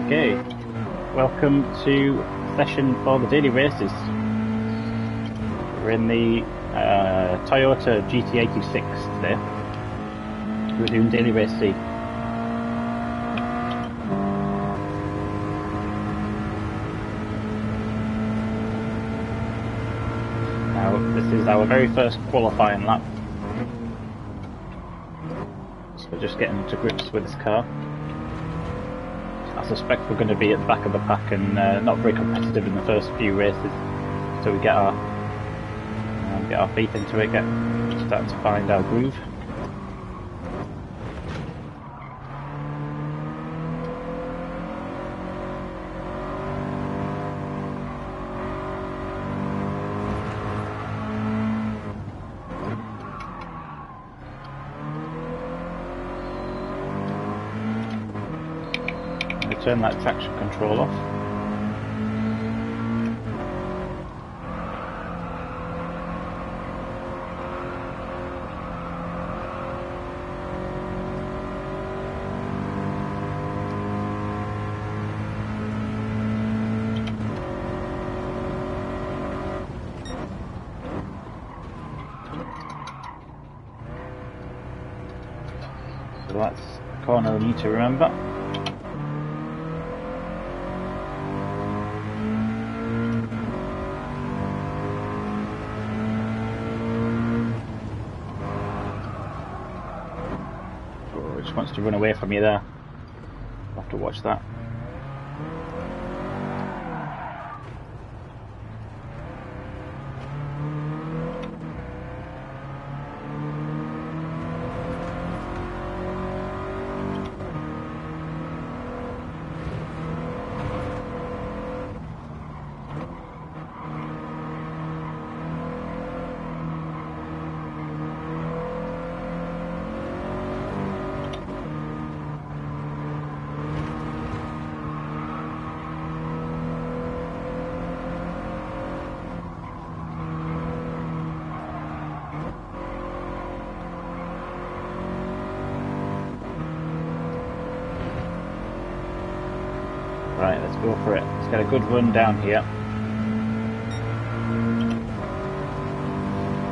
Okay, welcome to session for the daily races. We're in the Toyota GT86 today. We're doing daily race C. Now, this is our very first qualifying lap. So we're just getting to grips with this car. I suspect we're going to be at the back of the pack and not very competitive in the first few races, so we get our feet into it, start to find our groove. Turn that traction control off. So that's the corner we need to remember. Wants to run away from you there. I'll have to watch that. Right, let's go for it. Let's get a good run down here.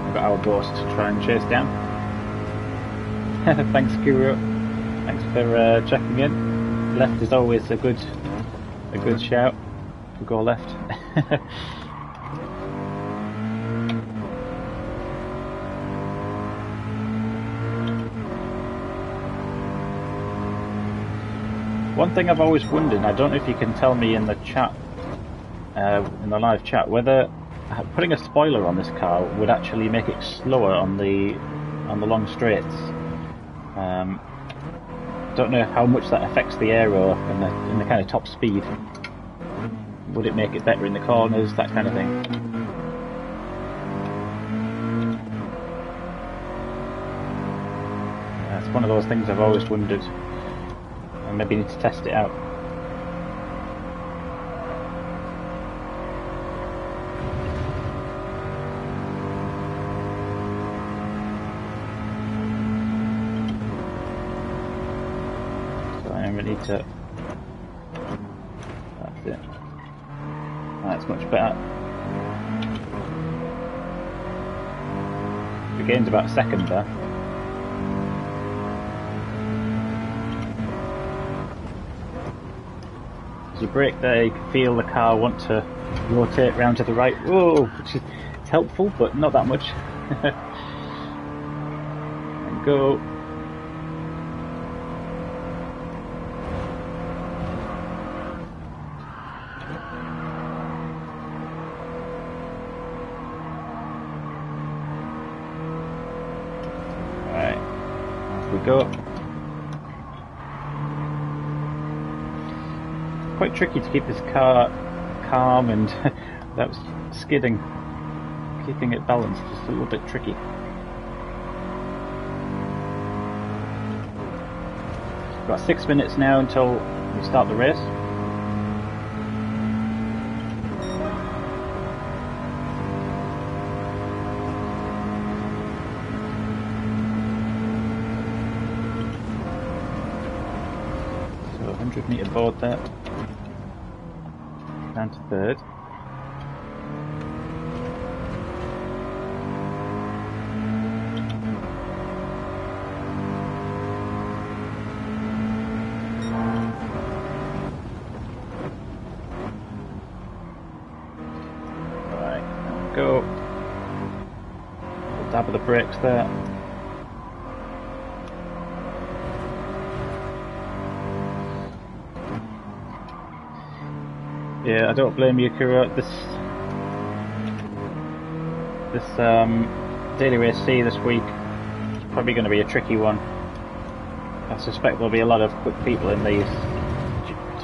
We've got our ghost to try and chase down. Thanks, Guru. Thanks for checking in. Left is always a good shout. We go left. One thing I've always wondered, and I don't know if you can tell me in the chat, in the live chat, whether putting a spoiler on this car would actually make it slower on the long straights. Don't know how much that affects the aero and the kind of top speed. Would it make it better in the corners, that kind of thing? It's one of those things I've always wondered. Maybe need to test it out. So I need to. That's it. That's much better. We gained about a second there. As you brake there, you can feel the car want to rotate round to the right. Whoa, which is helpful, but not that much. And go. Alright, off we go. Quite tricky to keep this car calm and that was skidding. Keeping it balanced just a little bit tricky. We've got 6 minutes now until we start the race. 100-metre board there. Down to third. Go. Dab of the brakes there. Yeah, I don't blame you, Kuro. This Daily Race C this week is probably going to be a tricky one. I suspect there'll be a lot of quick people in these.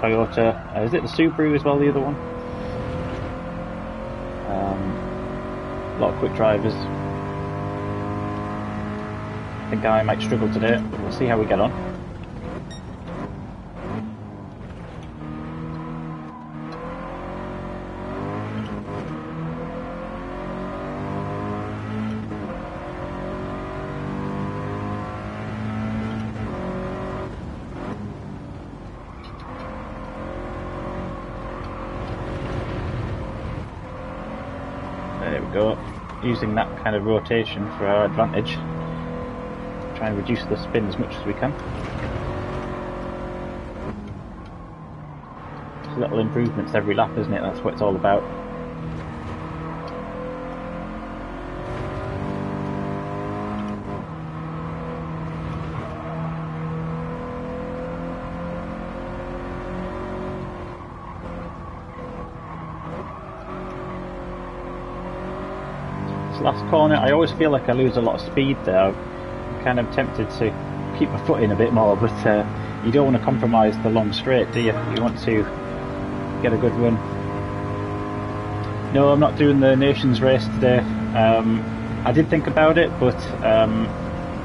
Toyota. Is it the Subaru as well, the other one? A lot of quick drivers. I think I might struggle today, but we'll see how we get on. There we go. Using that kind of rotation for our advantage. Try and reduce the spin as much as we can. Just little improvements every lap, isn't it? That's what it's all about. Last corner, I always feel like I lose a lot of speed there. I'm kind of tempted to keep my foot in a bit more, but you don't want to compromise the long straight, do you? You want to get a good run. No, I'm not doing the Nations race today. I did think about it, but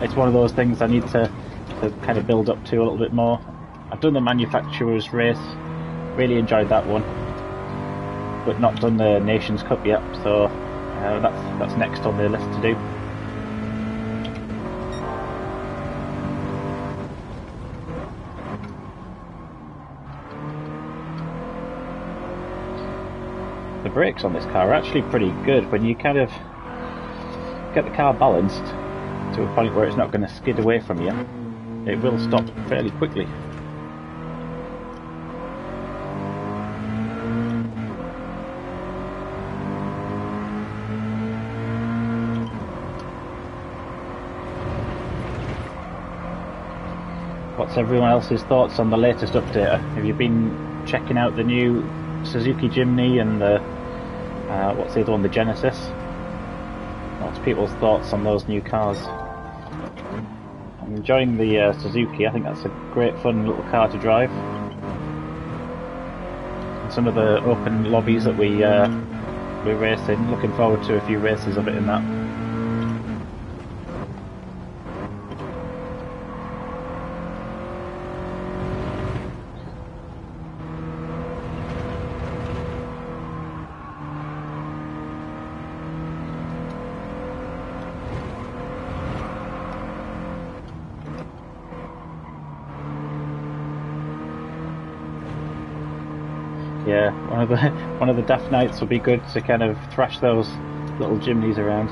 it's one of those things I need to kind of build up to a little bit more. I've done the manufacturer's race, really enjoyed that one, but not done the Nations Cup yet, so that's next on the list to do. The brakes on this car are actually pretty good when you kind of get the car balanced to a point where it's not going to skid away from you. It will stop fairly quickly. What's everyone else's thoughts on the latest update? Have you been checking out the new Suzuki Jimny and the what's the other one, the Genesis? What's people's thoughts on those new cars? I'm enjoying the Suzuki. I think that's a great fun little car to drive. And some of the open lobbies that we race in, looking forward to a few races of it in that. Yeah, one of the daft nights will be good to kind of thrash those little Jimneys around.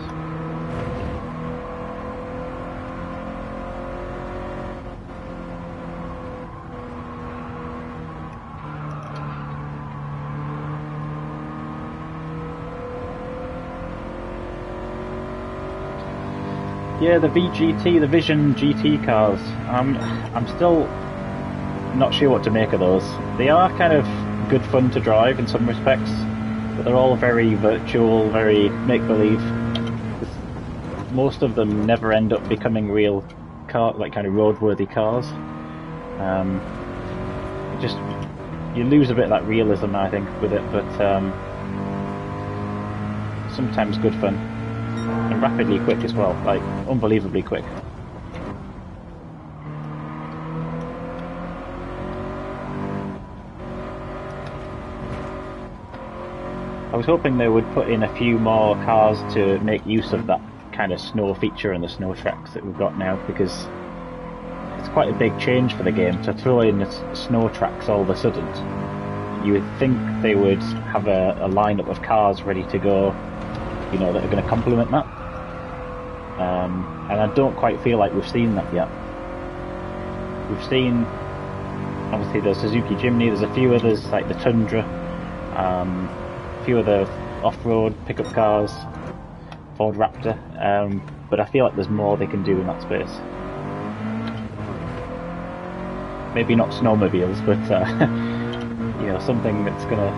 Yeah, the VGT, the Vision GT cars. I'm still not sure what to make of those. They are kind of good fun to drive in some respects, but they're all very virtual, very make-believe. Most of them never end up becoming real car, like kind of roadworthy cars. You lose a bit of that realism, I think, with it, but sometimes good fun. And rapidly quick as well, like unbelievably quick. I was hoping they would put in a few more cars to make use of that kind of snow feature and the snow tracks that we've got now, because it's quite a big change for the game to throw in snow tracks all of a sudden. You would think they would have a lineup of cars ready to go, you know, that are going to complement that. And I don't quite feel like we've seen that yet. We've seen, obviously, the Suzuki Jimny, there's a few others like the Tundra, a few other off-road pickup cars, Ford Raptor, but I feel like there's more they can do in that space. Maybe not snowmobiles, but you know, something that's gonna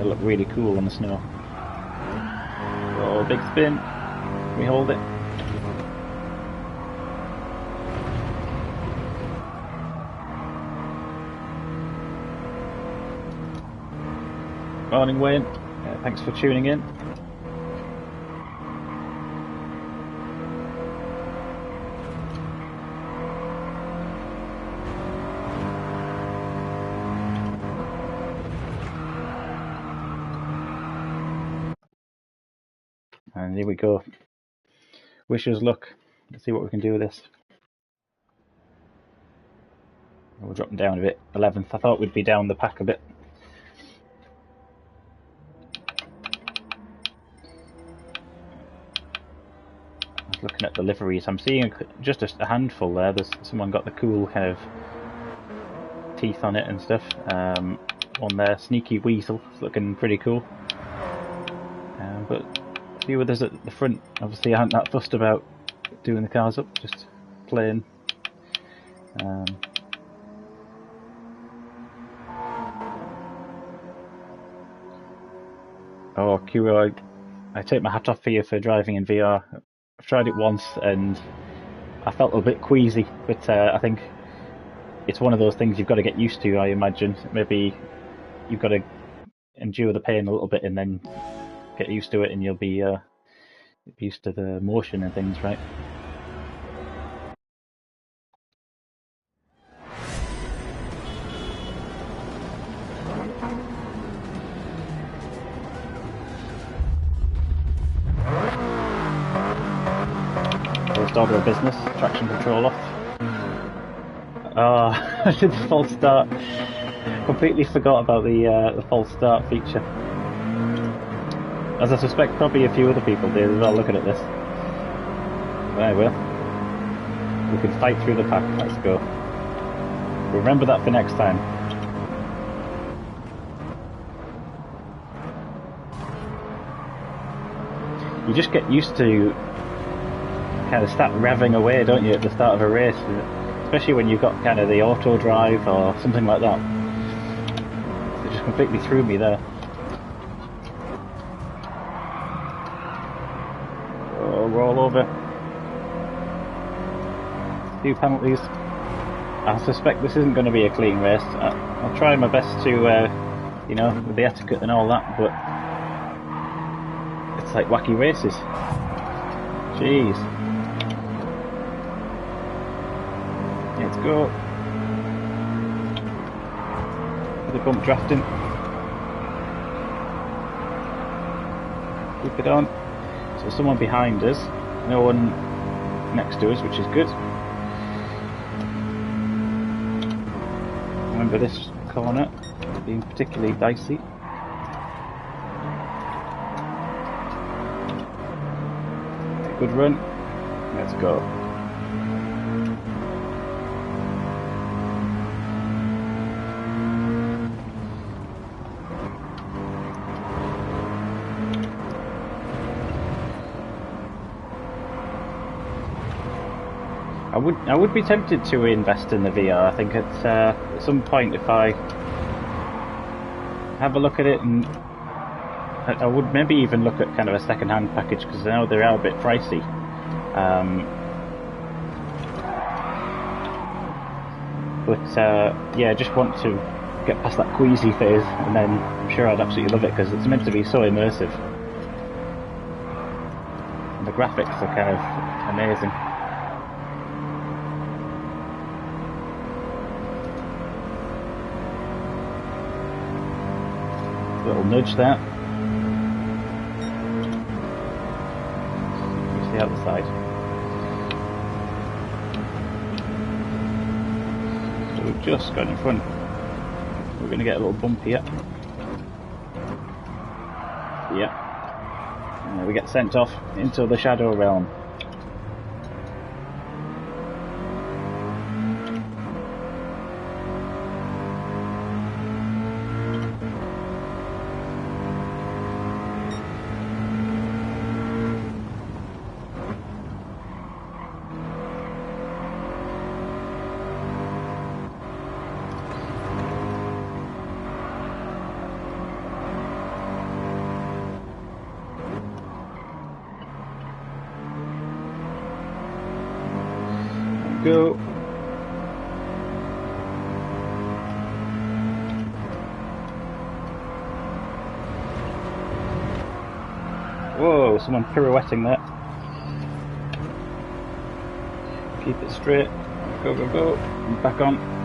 look really cool in the snow. Oh, big spin. We hold it. Morning, Wayne. Thanks for tuning in. And here we go. Wish us luck. Let's see what we can do with this. We're dropping down a bit. 11th. I thought we'd be down the pack a bit. Looking at the liveries, I'm seeing just a handful there. There's someone got the cool kind of teeth on it and stuff. One there, Sneaky Weasel, it's looking pretty cool. But a few others at the front obviously aren't that fussed about doing the cars up, just plain. Oh, Kuro, I take my hat off for you for driving in VR. I've tried it once and I felt a bit queasy, but I think it's one of those things you've got to get used to, I imagine. Maybe you've got to endure the pain a little bit and then get used to it, and you'll be used to the motion and things, right? First order of business, traction control off. Oh, I did the false start. Completely forgot about the false start feature. As I suspect probably a few other people did as well, looking at this. There we will. We can fight through the pack, let's go. Remember that for next time. You just get used to kind of start revving away, don't you, at the start of a race, especially when you've got kind of the auto drive or something like that. It just completely threw me there. Oh, we're all over. A few penalties. I suspect this isn't going to be a clean race. I'll try my best to, you know, with the etiquette and all that, but it's like wacky races. Jeez. Let's go. For the bump drafting. Keep it on. So someone behind us, no one next to us, which is good. Remember this corner being particularly dicey. Good run. Let's go. I would be tempted to invest in the VR. I think at some point, if I have a look at it, and I would maybe even look at kind of a second-hand package, because I know they are a bit pricey. But yeah, I just want to get past that queasy phase, and then I'm sure I'd absolutely love it, because it's meant to be so immersive. And the graphics are kind of amazing. Little nudge there. Use the outside. just got in front. We're going to get a little bump here. Yeah. We get sent off into the Shadow Realm. Go. Whoa, someone pirouetting there. Keep it straight. Go, go, go. And back on.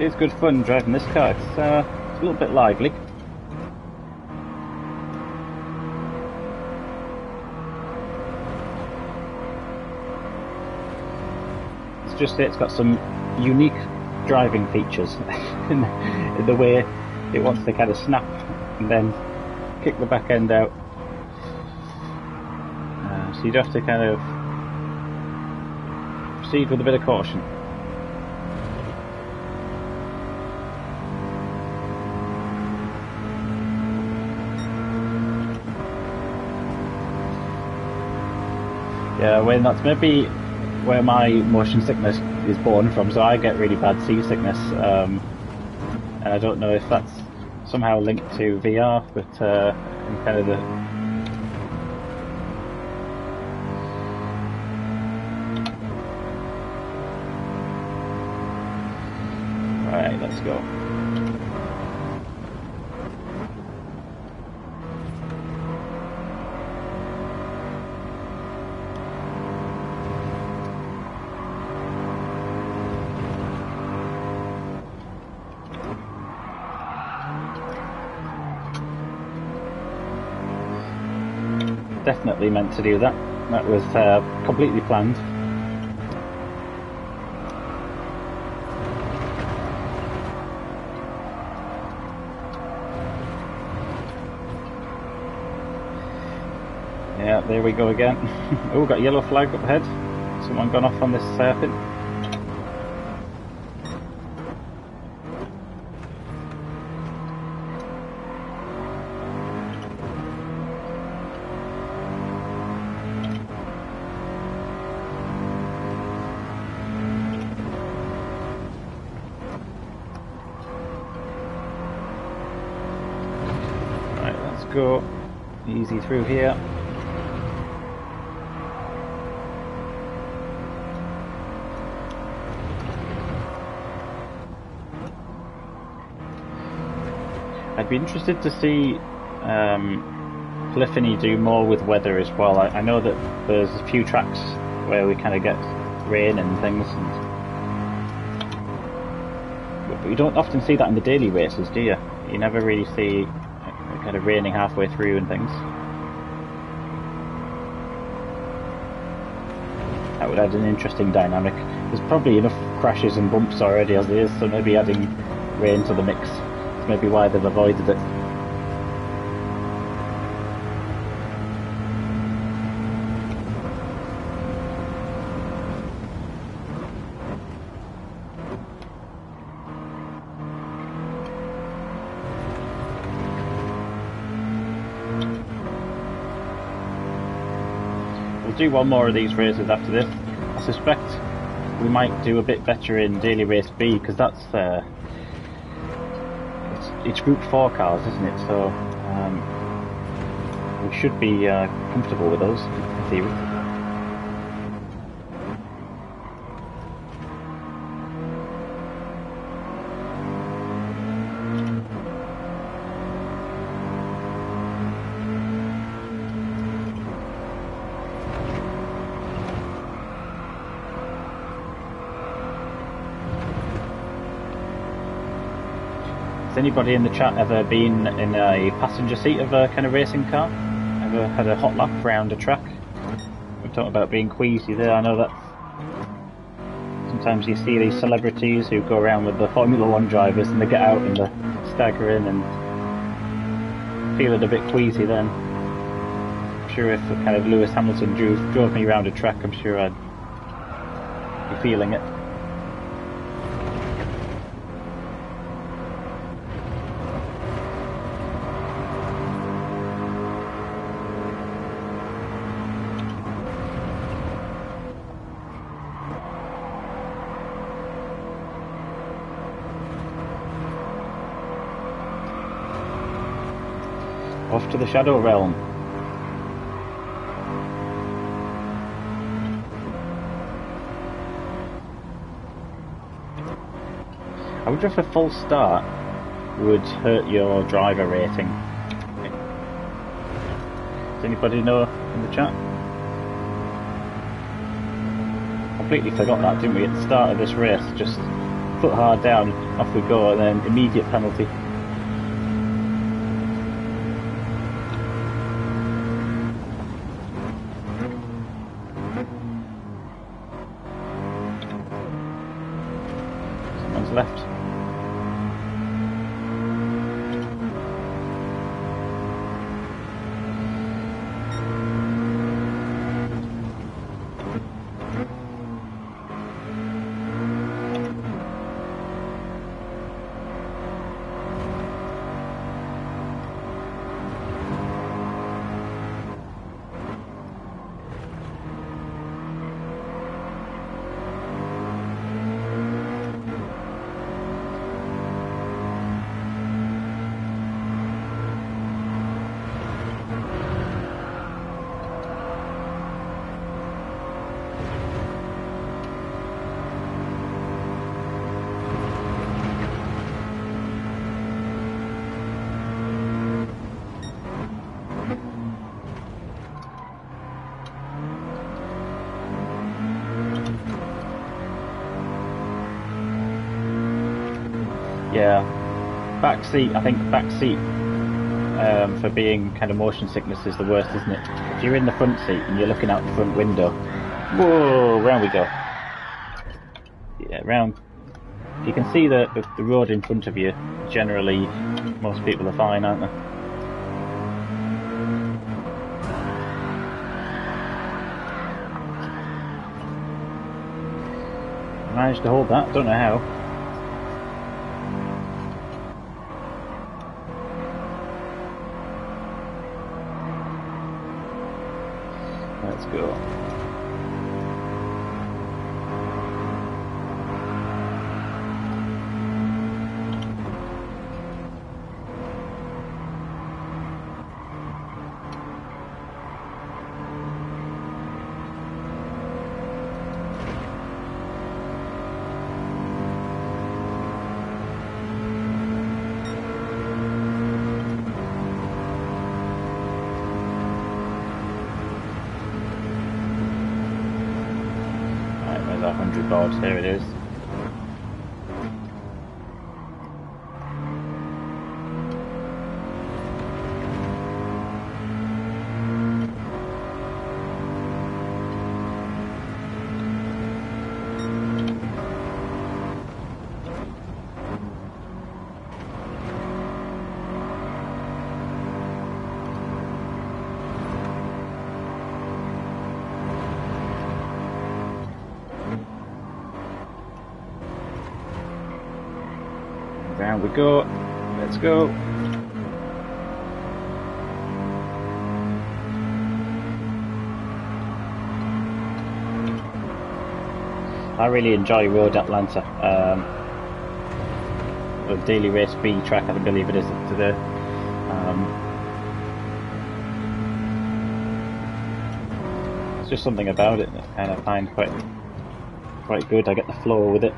It's good fun driving this car. It's a little bit lively. It's just it's got some unique driving features in the way it wants to kind of snap and then kick the back end out. So you'd have to kind of proceed with a bit of caution. Yeah, well, that's maybe where my motion sickness is born from, so I get really bad seasickness, and I don't know if that's somehow linked to VR, but I'm kind of the... Right, let's go. Definitely meant to do that. That was completely planned. Yeah, there we go again. Oh, got a yellow flag up ahead. Someone gone off on this hairpin. Go easy through here. I'd be interested to see Polyphony do more with weather as well. I know that there's a few tracks where we kind of get rain and things, but you don't often see that in the daily races, do you? You never really see kind of raining halfway through and things. That would add an interesting dynamic. There's probably enough crashes and bumps already as it is, so maybe adding rain to the mix is maybe why they've avoided it. Do one more of these races after this. I suspect we might do a bit better in Daily Race B because that's it's Group 4 cars, isn't it? So we should be comfortable with those in theory. anybody in the chat ever been in a passenger seat of a kind of racing car? Ever had a hot lap around a track? We're talking about being queasy there. I know that sometimes you see these celebrities who go around with the Formula 1 drivers and they get out and they're staggering and feeling a bit queasy then. I'm sure if kind of Lewis Hamilton drove me around a track, I'm sure I'd be feeling it. Off to the Shadow Realm. I wonder if a full start would hurt your driver rating. Does anybody know in the chat? Completely forgot that, didn't we, at the start of this race? Just foot hard down, off we go, and then immediate penalty. Left. Yeah, backseat. I think backseat for being kind of motion sickness is the worst, isn't it? If you're in the front seat and you're looking out the front window, whoa, round we go. Yeah, round. If you can see the road in front of you, generally most people are fine, aren't they? Managed to hold that. Don't know how. Let's go. $100, there it is. Down we go. Let's go. I really enjoy Road Atlanta. The Daily Race B track, I believe it is today. It's just something about it that I kind of find quite good. I get the flow with it.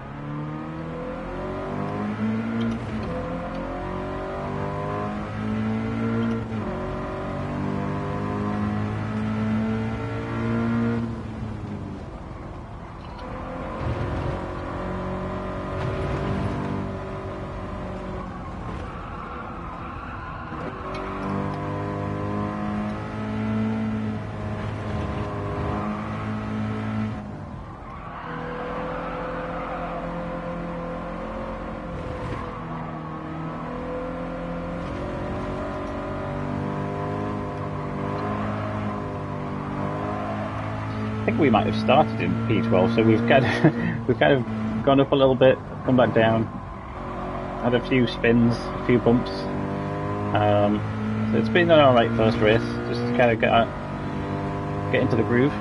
we might have started in P12, so we've kind of gone up a little bit, come back down, had a few spins, a few bumps. So it's been an alright first race, just to kind of get into the groove.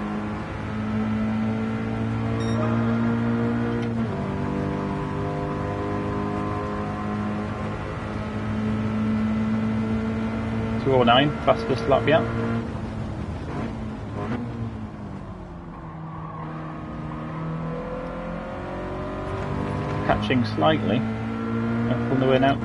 .209, fastest lap yet. Catching slightly, from the way now.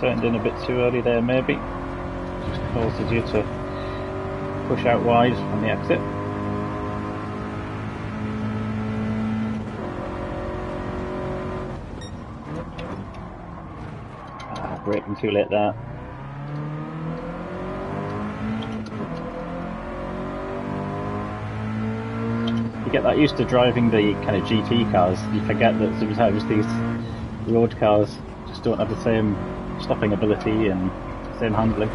Turned in a bit too early there, maybe. Just causes you to push out wide on the exit. Braking too late there. You get that used to driving the kind of GT cars, you forget that sometimes these road cars just don't have the same stopping ability and same handling.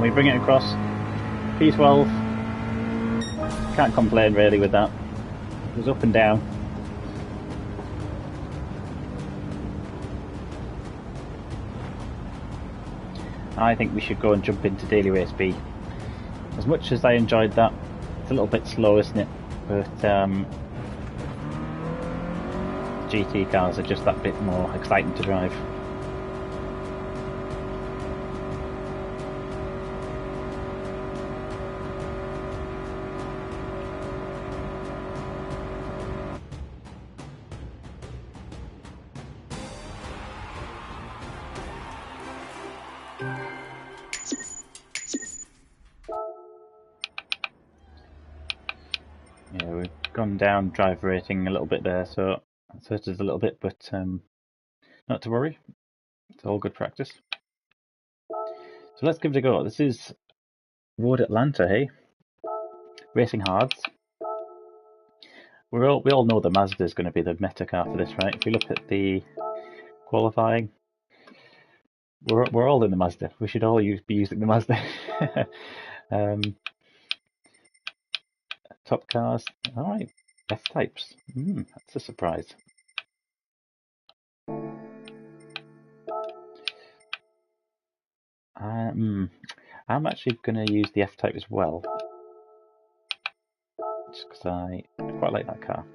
We bring it across P12. Can't complain really with that. It was up and down. I think we should go and jump into Daily Race B. As much as I enjoyed that, it's a little bit slow, isn't it? But GT cars are just that bit more exciting to drive. Yeah, we've gone down driver rating a little bit there, so it hurt us a little bit, but not to worry. It's all good practice. So let's give it a go. This is Road Atlanta, hey? Racing hards. We all know the Mazda is going to be the meta car for this, right? If we look at the qualifying, we're all in the Mazda. We should all be using the Mazda. Top cars. All right, F-types. That's a surprise. I'm actually going to use the F-type as well, just because I quite like that car.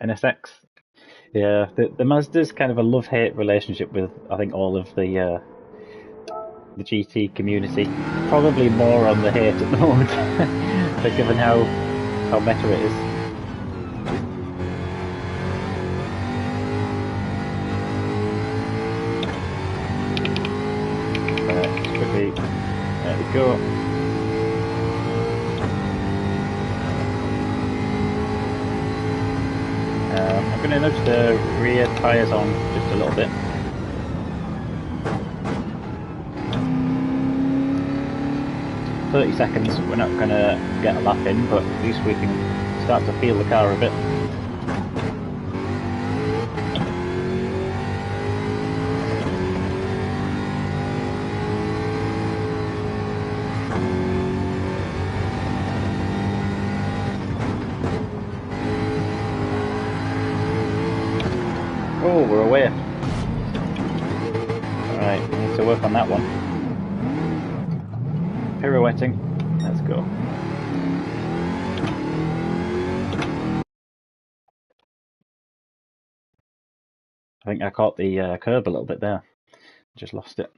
NSX. Yeah, the Mazda's kind of a love-hate relationship with, I think, all of the GT community. Probably more on the hate at the moment, but given how meta it is. Quickly, there we go. I'm going to nudge the rear tyres on just a little bit. .30 seconds, we're not going to get a lap in, but at least we can start to feel the car a bit. Oh, we're away. Alright, we need to work on that one. Pirouetting. Let's go. I think I caught the curb a little bit there. Just lost it.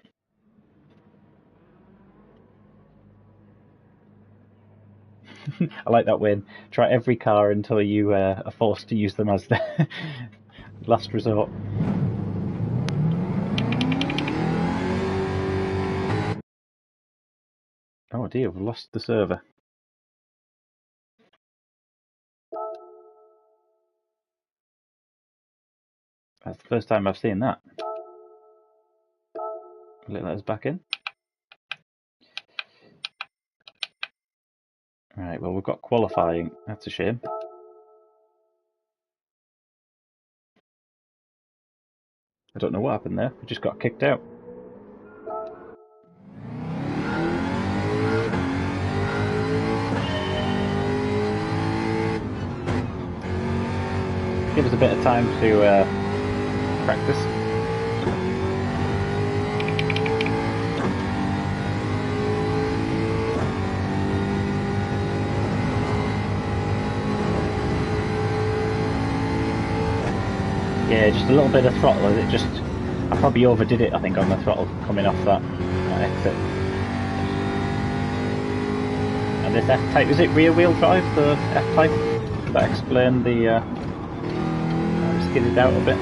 I like that win. Try every car until you are forced to use them as the last resort. Oh dear, we've lost the server. That's the first time I've seen that. Will it let us back in? Right, well, we've got qualifying. That's a shame. I don't know what happened there. We just got kicked out. Give us a bit of time to practice. Yeah, just a little bit of throttle. I probably overdid it, I think, on the throttle coming off that exit. And this F-Type, is it rear wheel drive, the F-Type? That explained the skidded out a bit.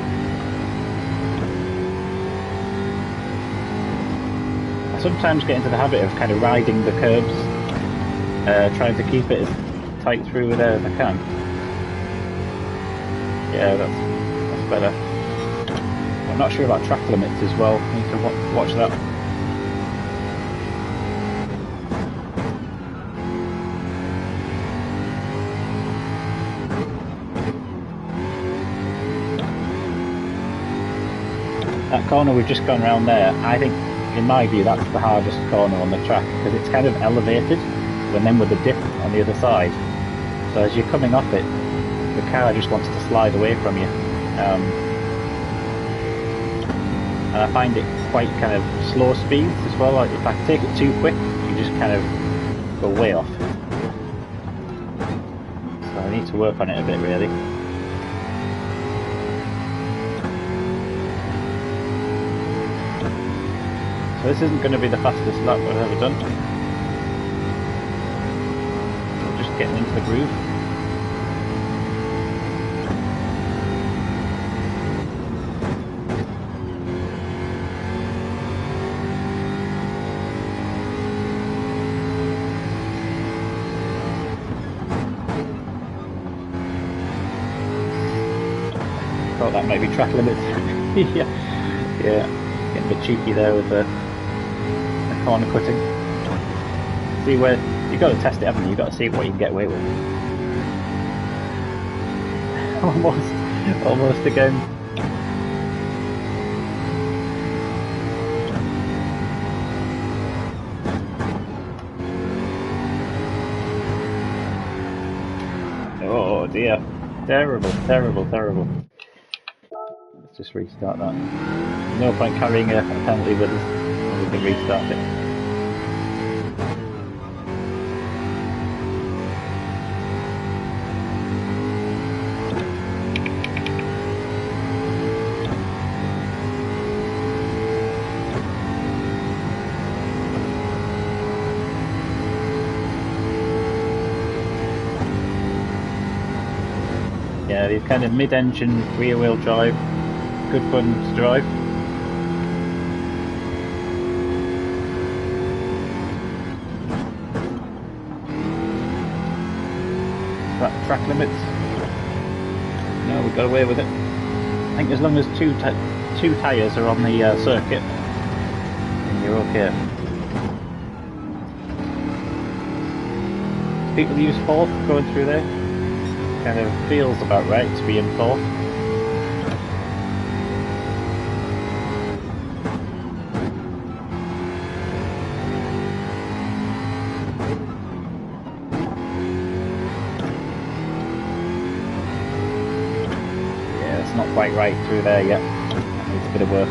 I sometimes get into the habit of kind of riding the curbs, trying to keep it as tight through there as I can. Yeah, that's better. I'm not sure about track limits as well. I need to watch that. That corner we've just gone around there, I think, in my view, that's the hardest corner on the track because it's kind of elevated, and then with the dip on the other side. So as you're coming off it, the car just wants to slide away from you. And I find it quite kind of slow speeds as well. Like if I take it too quick, you just kind of go way off. So I need to work on it a bit, really. So this isn't going to be the fastest lap I've ever done. We're just getting into the groove. Thought that might be track limits. yeah, getting a bit cheeky there with the corner cutting. See where you've got to test it, haven't you? You've got to see what you can get away with. almost again. Oh dear, terrible, terrible, terrible. Let's just restart that. No point carrying a penalty with us. We can restart it. Yeah, these kind of mid-engine rear-wheel drive, good fun to drive. Track limits? No, we got away with it. I think as long as two tyres are on the circuit, then you're okay. People use fourth going through there. Kind of feels about right to be in fourth. not quite right through there yet. That needs a bit of work.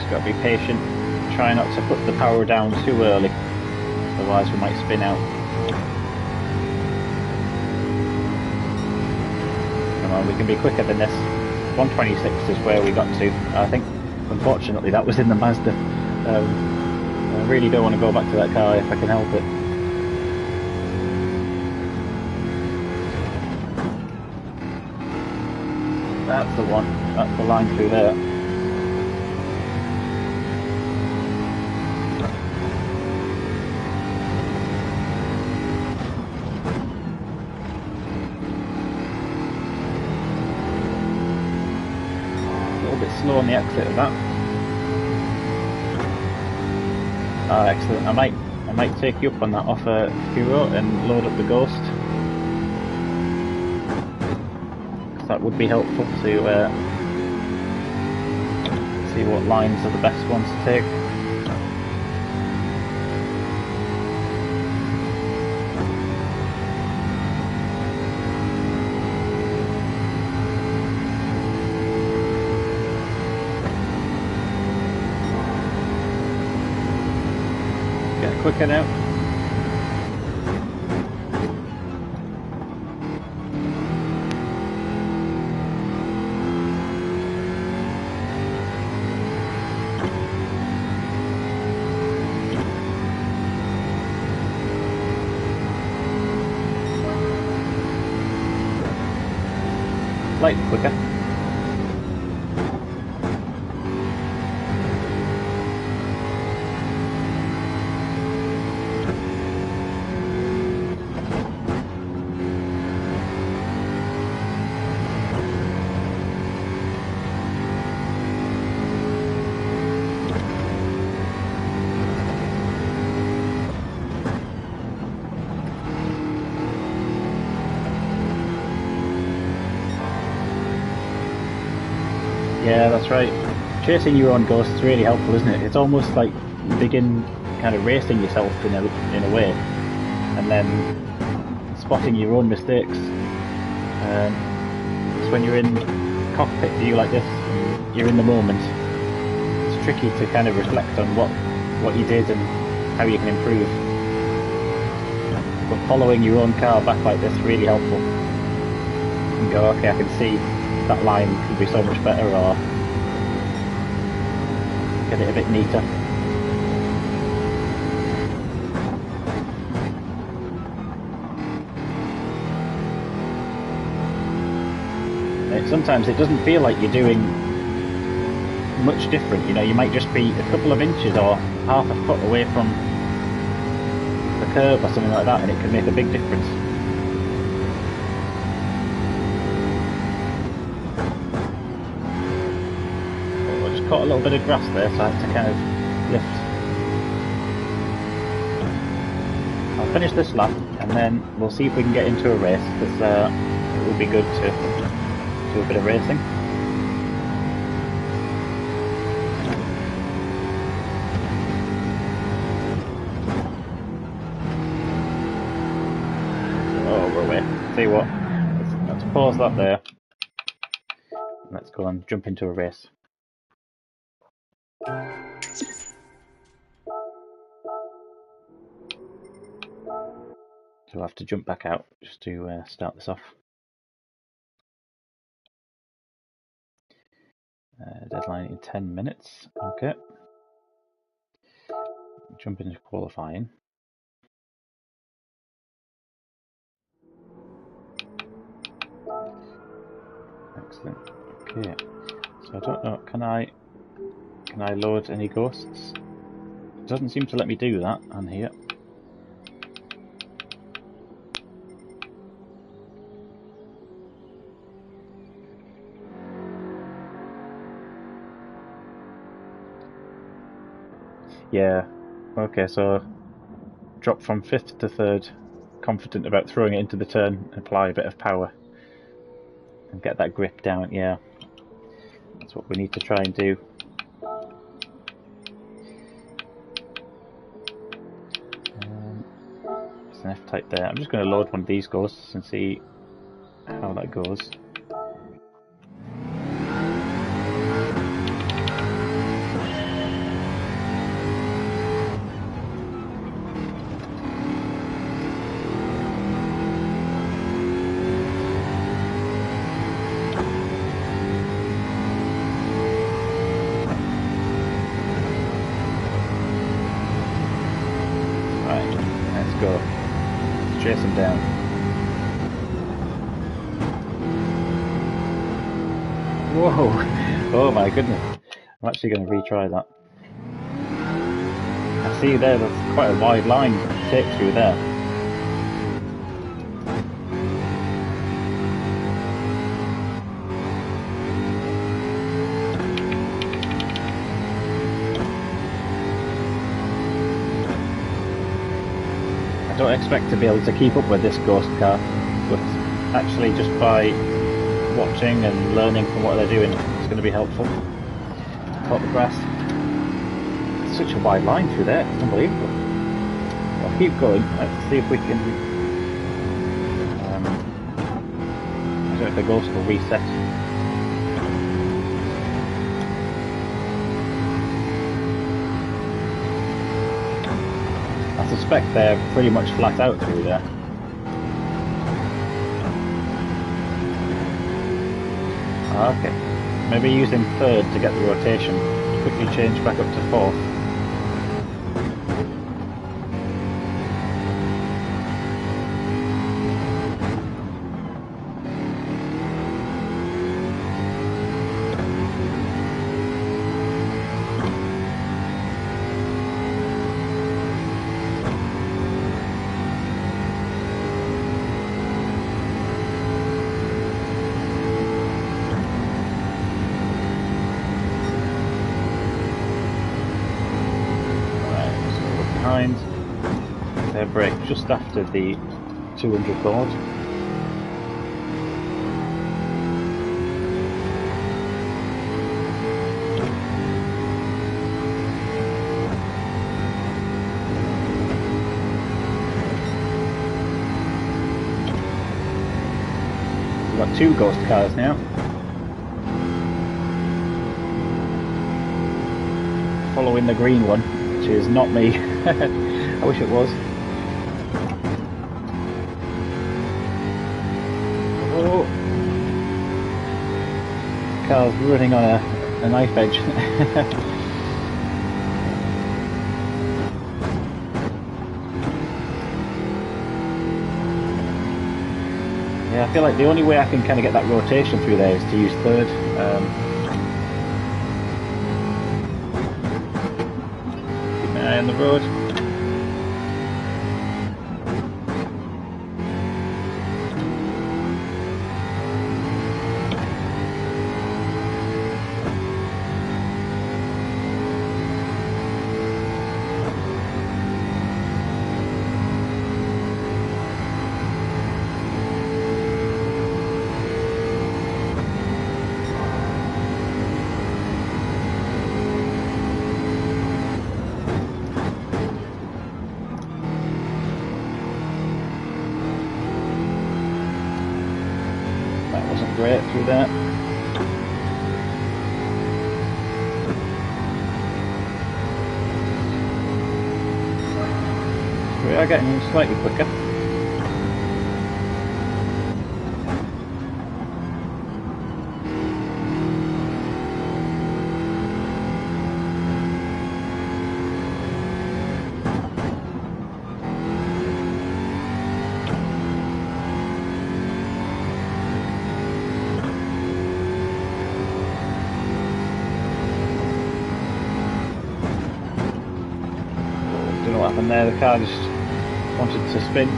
Got to be patient, try not to put the power down too early, otherwise we might spin out. Come on, we can be quicker than this. 126 is where we got to. I think, unfortunately, that was in the Mazda. I really don't want to go back to that car if I can help it. That's the one, that's the line through there. Slow on the exit of that. Excellent. I might take you up on that offer, Hero, and load up the Ghost. That would be helpful to see what lines are the best ones to take. Quicker now. Slightly quicker. Yeah, that's right. Chasing your own ghost is really helpful, isn't it? It's almost like you begin kind of racing yourself in a way, and then spotting your own mistakes. It's when you're in cockpit view like this, and you're in the moment. It's tricky to kind of reflect on what you did and how you can improve. But following your own car back like this is really helpful. You can go, okay, I can see that line could be so much better, or get it a bit neater. Sometimes it doesn't feel like you're doing much different, you know, you might just be a couple of inches or half a foot away from the curb or something like that, and it can make a big difference. Caught a little bit of grass there, so I had to kind of lift. I'll finish this lap and then we'll see if we can get into a race, because it will be good to do a bit of racing. Oh, we're away. See what? Let's pause that there. Let's go and jump into a race. So I'll have to jump back out just to start this off. Deadline in 10 minutes. Okay. Jump into qualifying. Excellent. Okay. So I don't know, can I load any ghosts? It doesn't seem to let me do that on here. Yeah. Okay, so drop from 5th to 3rd. Confident about throwing it into the turn. Apply a bit of power. And get that grip down, yeah. That's what we need to try and do. There's an F-type there. I'm just going to load one of these ghosts and see how that goes. Go. Let's chase him down. Whoa! Oh my goodness. I'm actually going to retry that. I see there, that's quite a wide line to take through there. I don't expect to be able to keep up with this ghost car, but actually just by watching and learning from what they're doing, it's going to be helpful. Caught the grass. It's such a wide line through there, it's unbelievable. I'll keep going, let's see if we can... I don't know if the ghost will reset. I suspect they're pretty much flat out through there. Okay, maybe using 3rd to get the rotation, quickly change back up to 4th. Their break just after the 200 board. We've got 2 ghost cars now. Following the green one, which is not me. I wish it was. Oh, car's running on a knife edge. Yeah, I feel like the only way I can kind of get that rotation through there is to use 3rd. Keep my eye on the road. Great through that. We are getting slightly quicker. What happened there? The car just wanted to spin.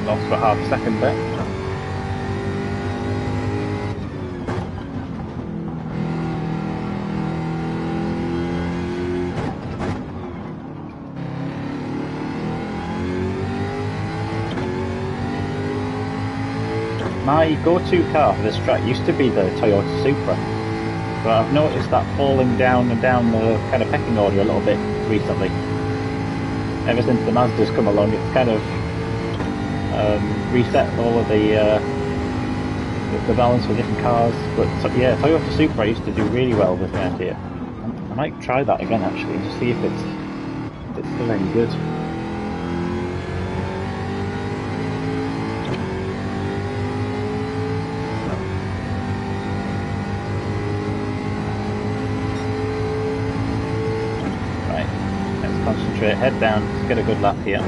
Lost for half a second there. My go-to car for this track used to be the Toyota Supra, but I've noticed that falling down and down the kind of pecking order a little bit recently. Ever since the Mazda's come along, it's kind of reset all of the balance for different cars. But yeah, Toyota Supra used to do really well with around here. I might try that again actually, and just see if it's still any good. Concentrate, head down, let's get a good lap here.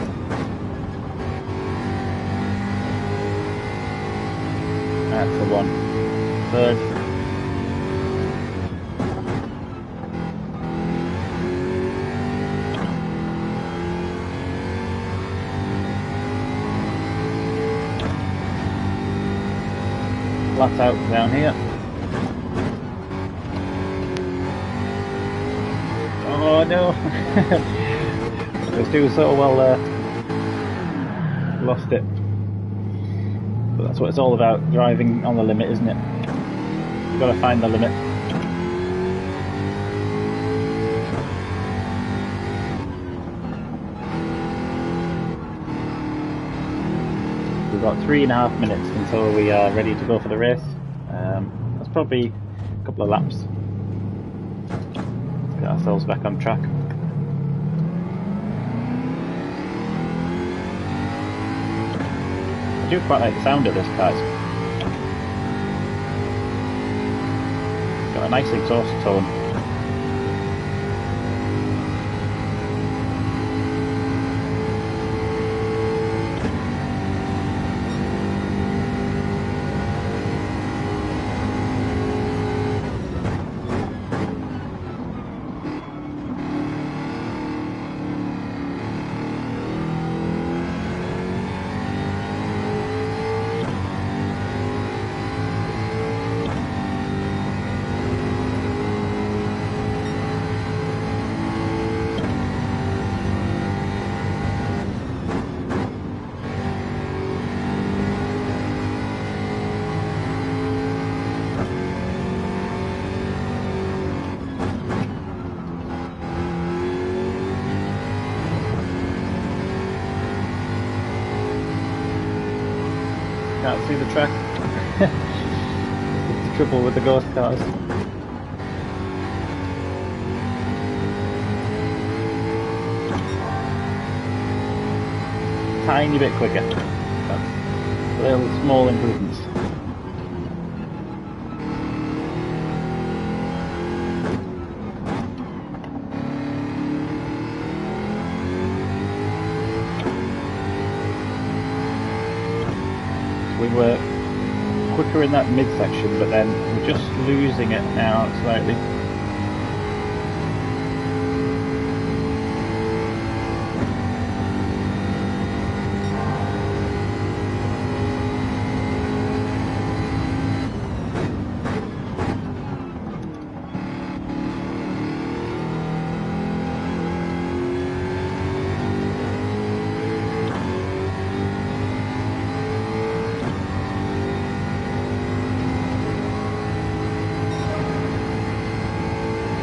That's the one. Third. Flat out down here. Oh no! I was doing so well there. Lost it. But that's what it's all about, driving on the limit, isn't it? You've got to find the limit. We've got 3.5 minutes until we are ready to go for the race. That's probably a couple of laps. Let's get ourselves back on track. I do quite like the sound of this car. It's got a nice exhaust tone. Can't see the track. It's the trouble with the ghost cars. Tiny bit quicker. That's little small improvements. We were quicker in that midsection, but then we're just losing it now slightly.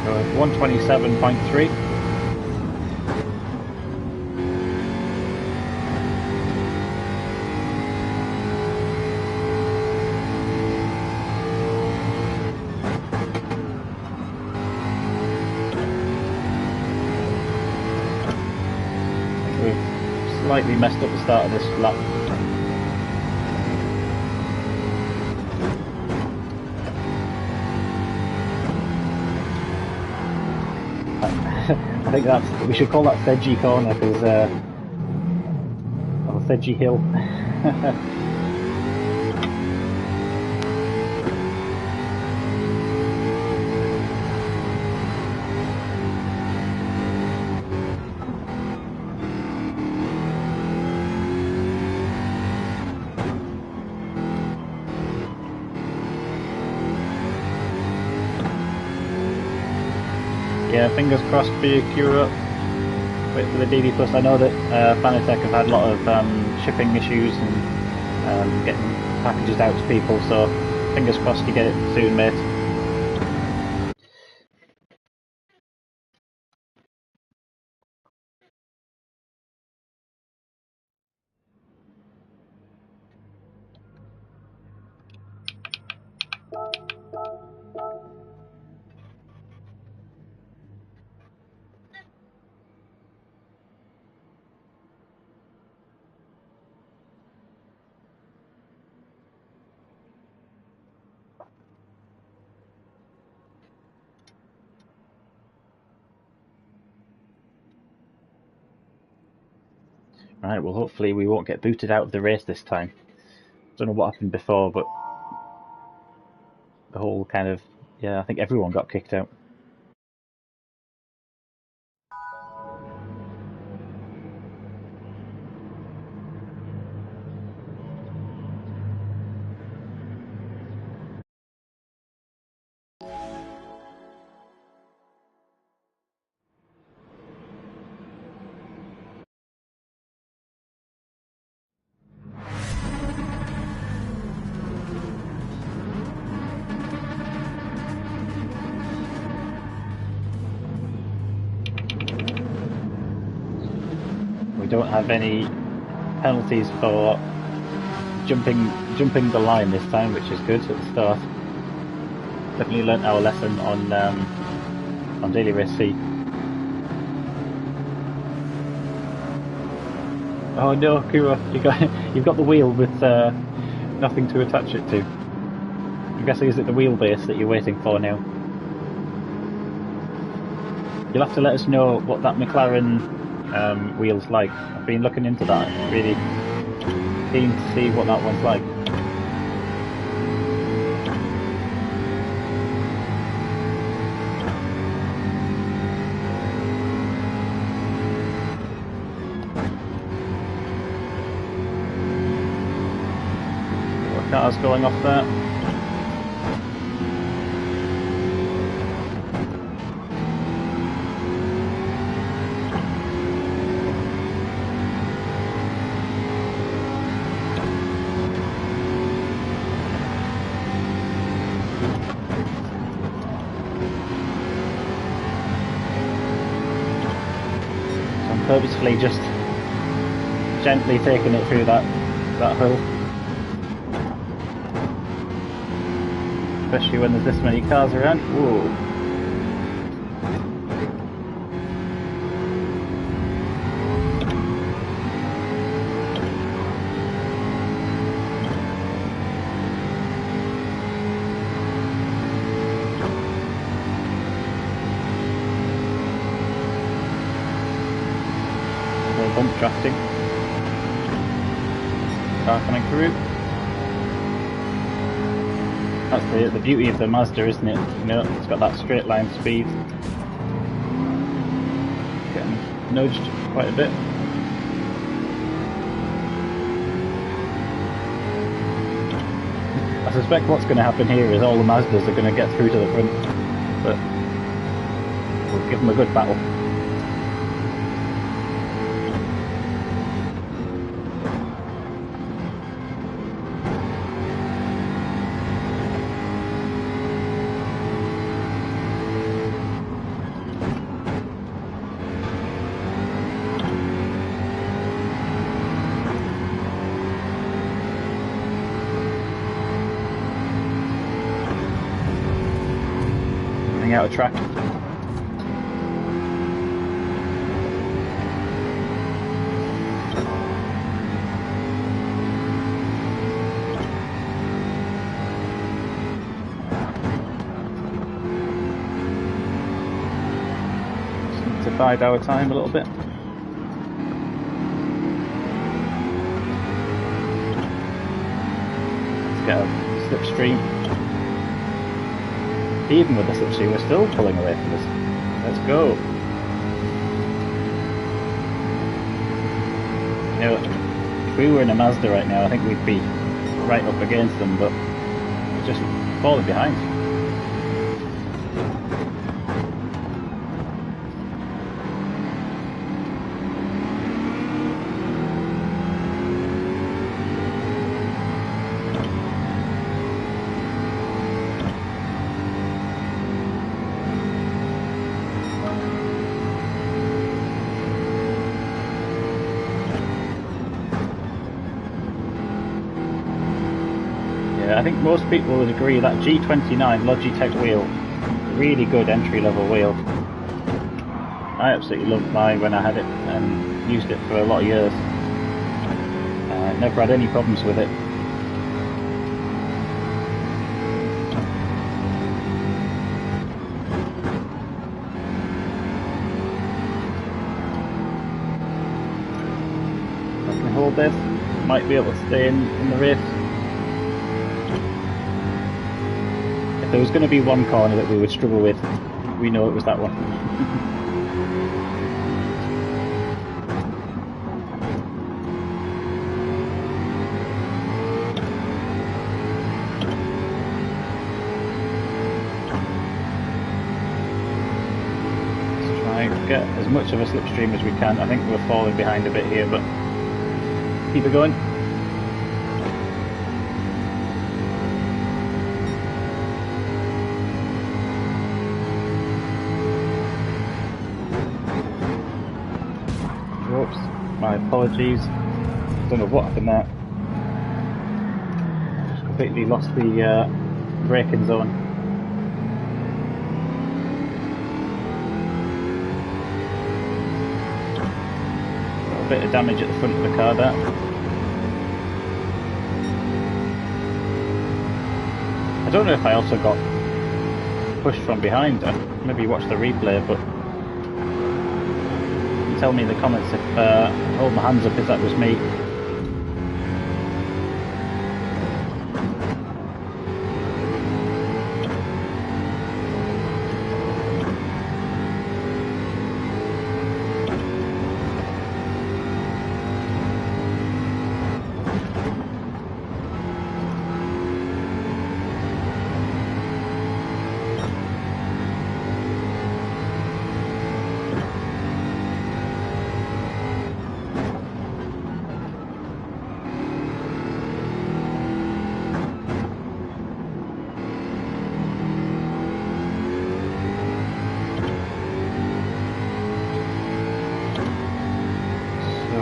So 127.3. We've slightly messed up the start of this lap. I think we should call that Sedgy Corner, because or Sedgy Hill. Yeah, fingers crossed for your Cura. Wait for the DB Plus. I know that Fanatec have had a lot of shipping issues and getting packages out to people, so fingers crossed you get it soon, mate. Right, well hopefully we won't get booted out of the race this time. Don't know what happened before, but the whole kind of, yeah, I think everyone got kicked out. We don't have any penalties for jumping the line this time, which is good at the start. Definitely learnt our lesson on Daily Race C. Oh no, Kuro, you've got the wheel with nothing to attach it to. I'm guessing is it the wheelbase that you're waiting for now? You'll have to let us know what that McLaren wheel's like. I've been looking into that. Really keen to see what that one's like. What car's going off there? Purposefully just gently taking it through that hill, especially when there's this many cars around. Whoa. Bump drafting. Car coming through. That's the beauty of the Mazda, isn't it? You know, it's got that straight line speed. Getting nudged quite a bit. I suspect what's going to happen here is all the Mazdas are going to get through to the front, but we'll give them a good battle. Out of track. Just need to bide our time a little bit. Let's get a slipstream. Even with the slipstream, we're still pulling away from this. Let's go. You know, if we were in a Mazda right now, I think we'd be right up against them, but we're just falling behind. I think most people would agree that G29 Logitech wheel, really good entry-level wheel. I absolutely loved mine when I had it and used it for a lot of years. Never had any problems with it. I can hold this, might be able to stay in the race. If there was going to be one corner that we would struggle with, we know it was that one. Get as much of a slipstream as we can. I think we're falling behind a bit here, but keep it going. Whoops, my apologies. Don't know what happened there. Just completely lost the braking zone. Bit of damage at the front of the car there. I don't know if I also got pushed from behind. Maybe watch the replay, but you can tell me in the comments if I hold my hands up if that was me.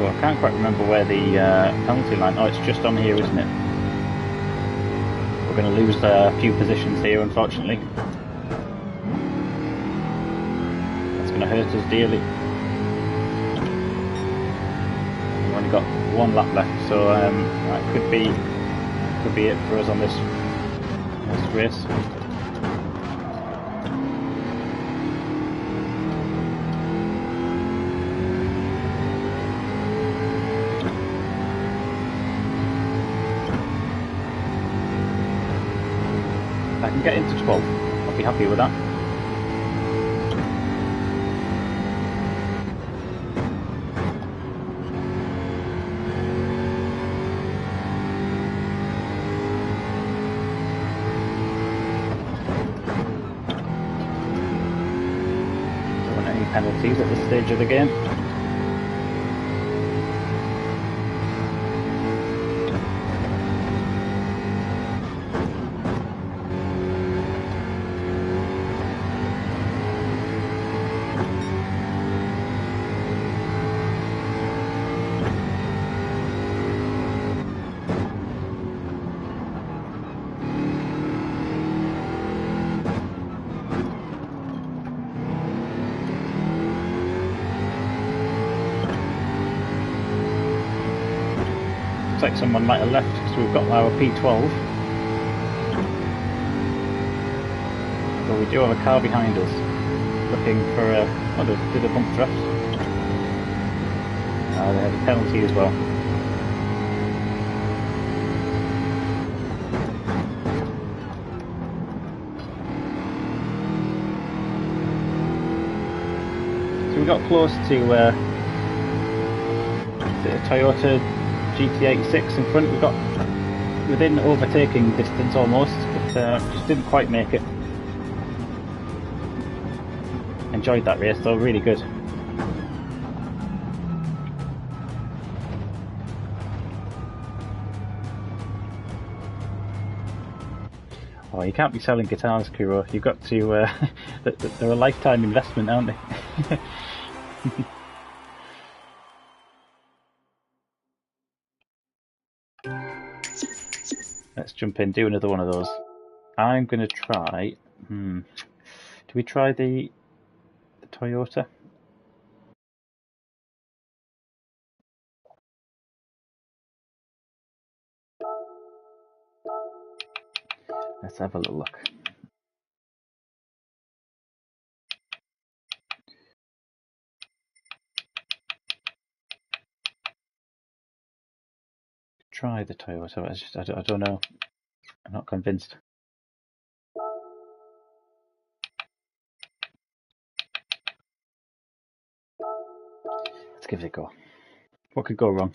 I can't quite remember where the penalty line... Oh, it's just on here, isn't it? We're going to lose a few positions here, unfortunately. That's going to hurt us dearly. We've only got one lap left, so that could be it for us on this race. If I can get into 12th, I'll be happy with that. Don't want any penalties at this stage of the game. Looks like someone might have left because we've got our P12. But we do have a car behind us looking for a... Oh, they did a bump draft. They had a penalty as well. So we got close to the Toyota GT86 in front. We got within overtaking distance almost, but just didn't quite make it. Enjoyed that race though, really good. Oh, you can't be selling guitars, Kuro. You've got to... they're a lifetime investment, aren't they? let's jump in, do another one of those. I'm going to try... Do we try the Toyota? Let's have a little look. Try the Toyota. I don't know. I'm not convinced. Let's give it a go. What could go wrong?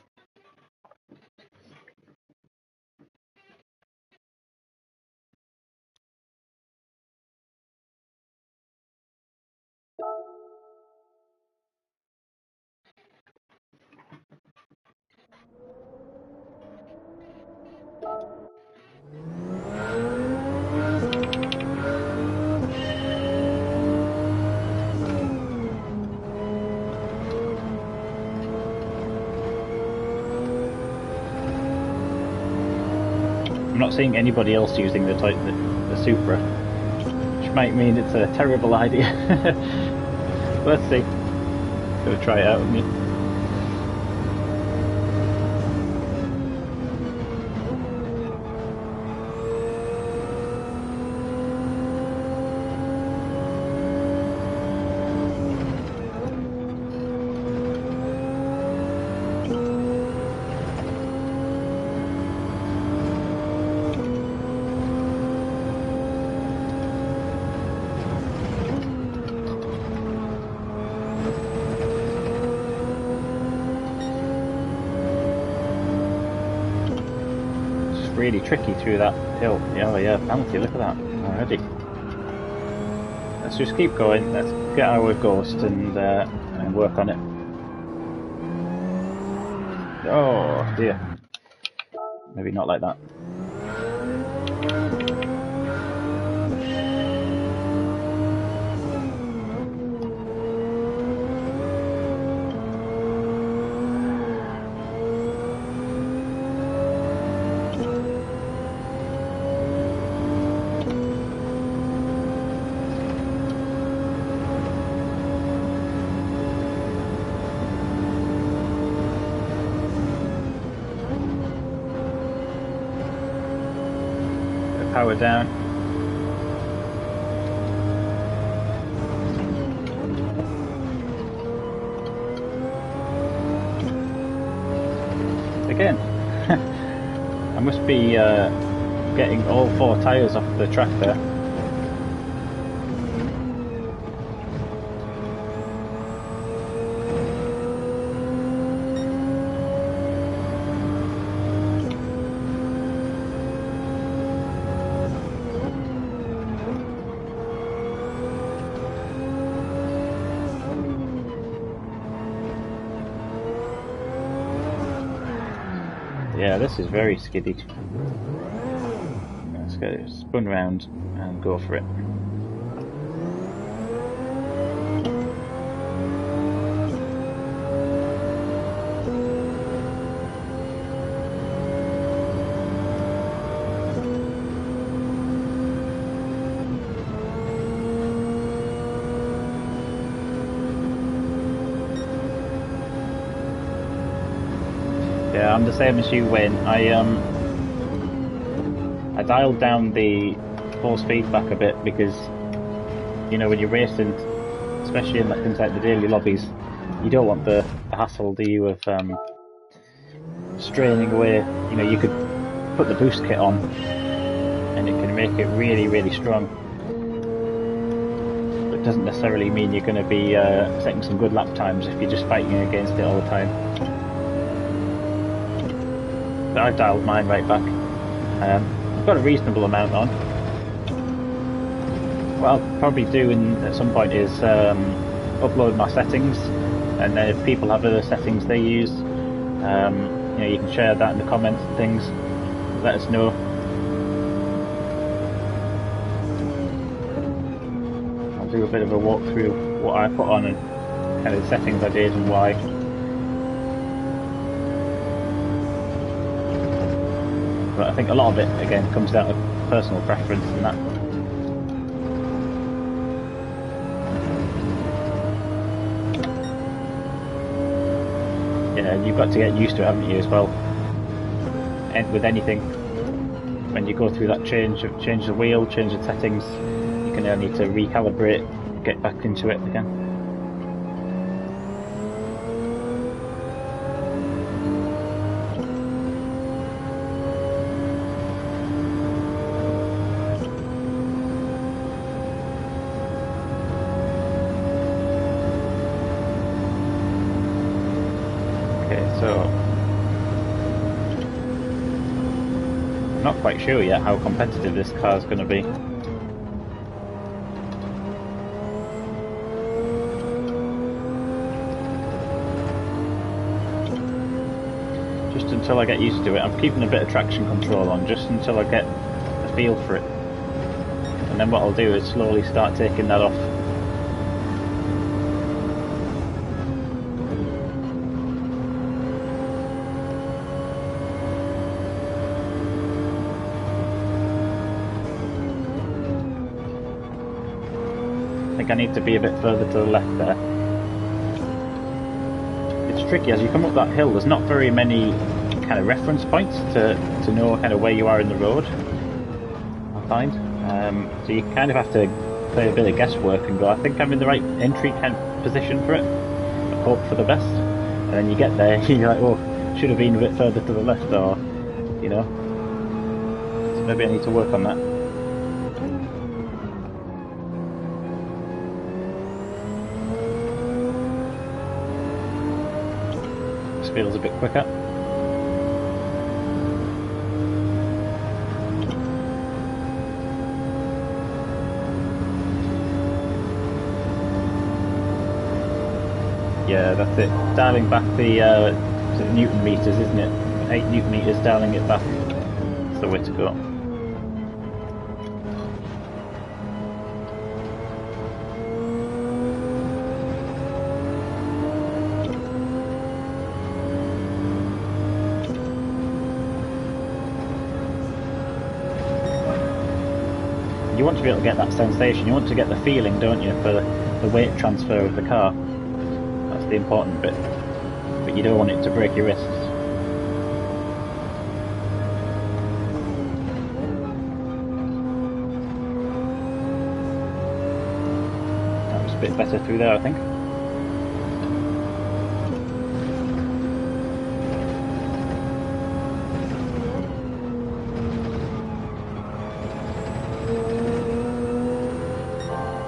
I'm not seeing anybody else using the Supra, which might mean it's a terrible idea. Let's see. Gonna try it out with me. Really tricky through that hill. Oh yeah, penalty, look at that already. Let's just keep going, let's get our Ghost and work on it. Oh dear. Maybe not like that. Power down. Again. I must be getting all 4 tyres off the track there. Yeah, this is very skiddy. Let's get it spun round and go for it. Yeah, I'm the same as you, Wayne. I dialed down the force feedback a bit because, you know, when you're racing, especially in things like the daily lobbies, you don't want the hassle, do you, of straining away. You know, you could put the boost kit on and it can make it really, really strong. But it doesn't necessarily mean you're going to be setting some good lap times if you're just fighting against it all the time. But I dialed mine right back. I've got a reasonable amount on. What I'll probably do at some point is upload my settings, and then if people have other settings they use, you know, you can share that in the comments and things. Let us know. I'll do a bit of a walk through what I put on and kind of the settings I did and why. But I think a lot of it, again, comes down to personal preference and that. Yeah, you've got to get used to it, haven't you, as well? And with anything, when you go through that change the wheel, change the settings, you're going to need to recalibrate, get back into it again. So, I'm not quite sure yet how competitive this car is going to be. Just until I get used to it. I'm keeping a bit of traction control on, just until I get a feel for it. And then what I'll do is slowly start taking that off. I think I need to be a bit further to the left there. It's tricky, as you come up that hill, there's not very many kind of reference points to know kind of where you are in the road, I find. So you kind of have to play a bit of guesswork and go, I think I'm in the right entry kind of position for it, hope for the best. And then you get there, you're like, oh, should have been a bit further to the left, or, you know. So maybe I need to work on that. Feels a bit quicker. Yeah, that's it. Dialing back the Newton meters, isn't it? 8 Newton meters, dialing it back. That's the way to go. You want to be able to get that sensation, you want to get the feeling, don't you, for the weight transfer of the car. That's the important bit. But you don't want it to break your wrists. That was a bit better through there, I think.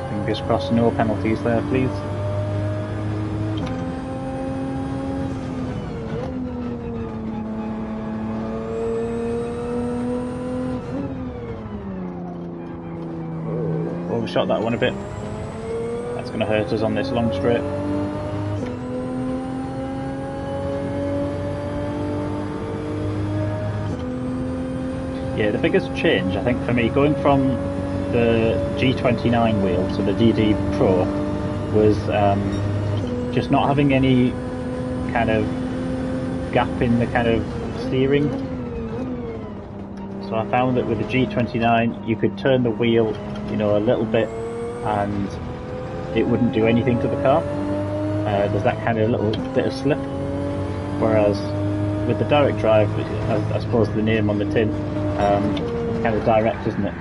Fingers crossed, no penalties there, please. Overshot that one a bit. That's going to hurt us on this long straight. Yeah, the biggest change, I think, for me, going from the G29 wheel to the DD Pro was just not having any kind of gap in the kind of steering. So I found that with the G29 you could turn the wheel, you know, a little bit and it wouldn't do anything to the car. There's that kind of little bit of slip, whereas with the direct drive, as I suppose the name on the tin, kind of direct, isn't it?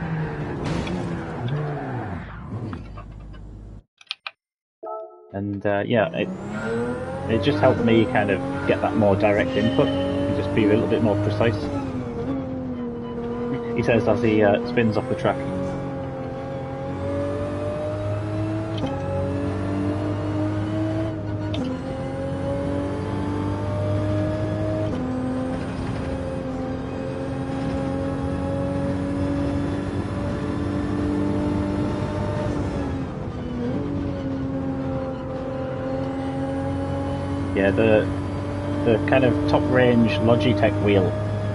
And yeah, it just helped me kind of get that more direct input and just be a little bit more precise. He says as he spins off the track. Yeah, the kind of top range Logitech wheel,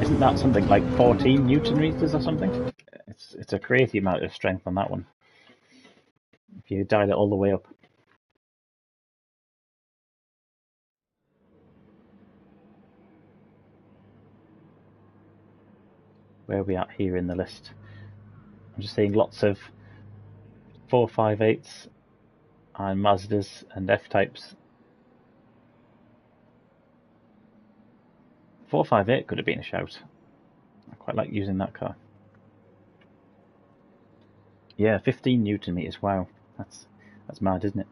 isn't that something like 14 Newton meters or something? It's a crazy amount of strength on that one, if you dial it all the way up. Where are we at here in the list? I'm just seeing lots of 458s and Mazdas and F-types. 458 could have been a shout. I quite like using that car. Yeah, 15 Newton meters. Wow, that's mad, isn't it?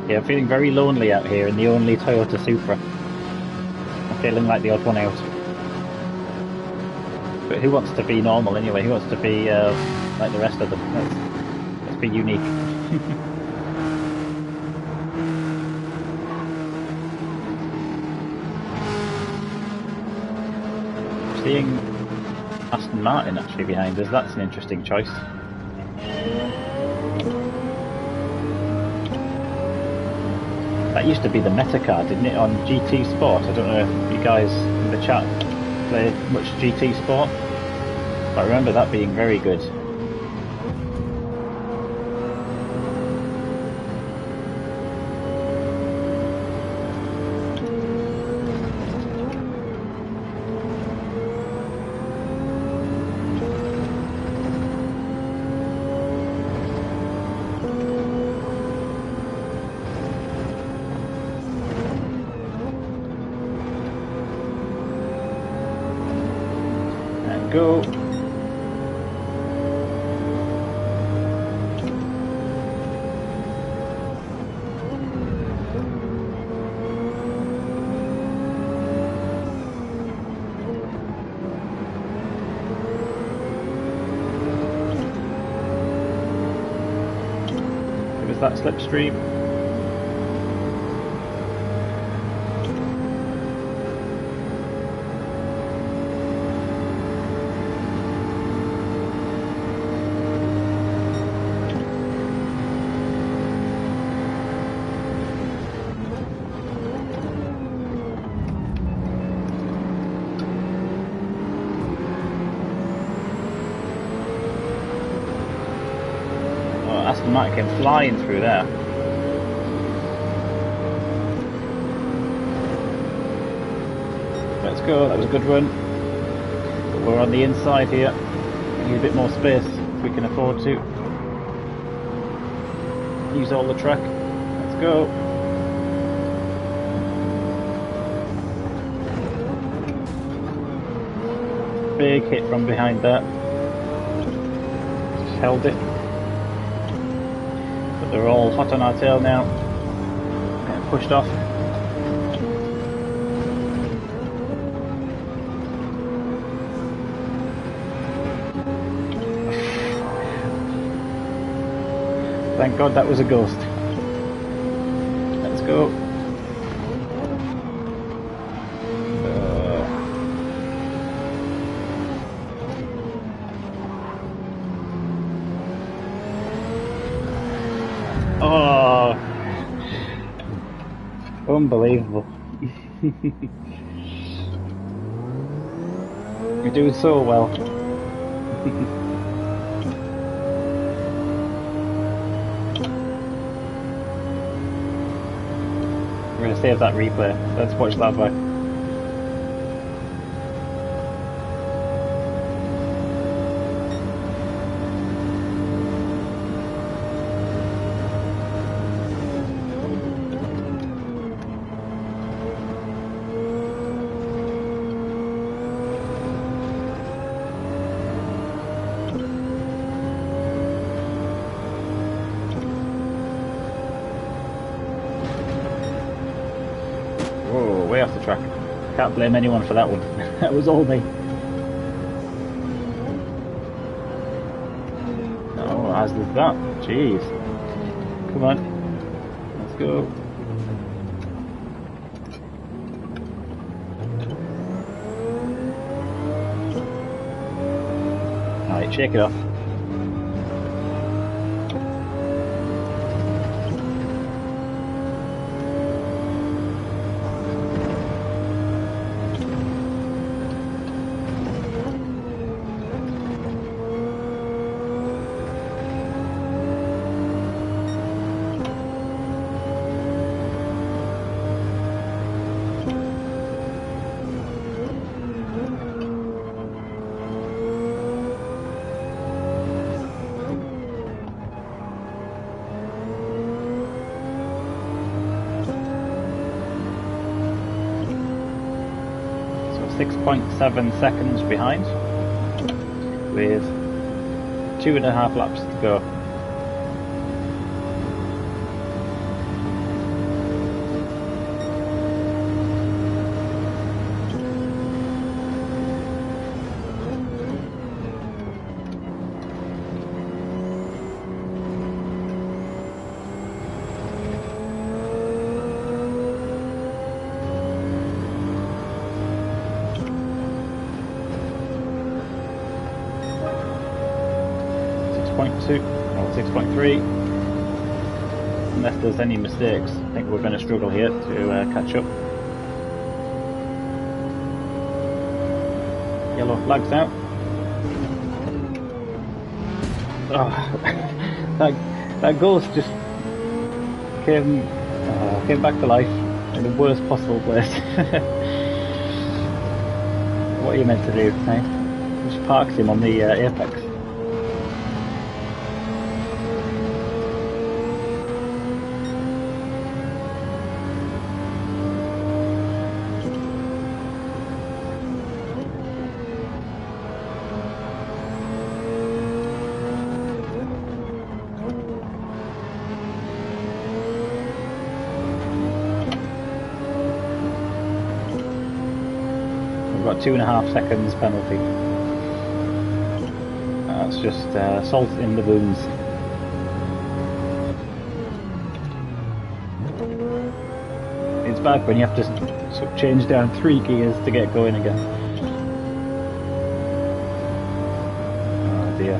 Yeah, I'm feeling very lonely out here in the only Toyota Supra. I'm feeling like the odd one out. But who wants to be normal anyway? Who wants to be like the rest of them? Let's be unique. Seeing Aston Martin actually behind us, that's an interesting choice. That used to be the meta car, didn't it, on GT Sport? I don't know if you guys in the chat play much GT Sport, but I remember that being very good. Go. It was that slipstream. Aston Martin came flying through there. Let's go, that was a good run. But we're on the inside here. We need a bit more space if we can afford to. Use all the track. Let's go. Big hit from behind there. Just held it. They're all hot on our tail now. Getting pushed off. Thank God that was a ghost. Let's go. Oh, unbelievable. You're doing so well. We're going to save that replay. Let's watch that back. Whoa, way off the track. Can't blame anyone for that one. That was all me. Oh, as did that. Jeez. Come on. Let's go. Alright, shake it off. So 6.7 seconds behind, with 2.5 laps to go. .2 or 6.3, unless there's any mistakes. I think we're going to struggle here to catch up. Yellow flag's out. Oh, that ghost just came back to life in the worst possible place. What are you meant to do? Eh? Just parks him on the apex. We've got 2.5 seconds penalty. That's just salt in the wounds. It's bad when you have to sort of change down 3 gears to get going again. Oh dear.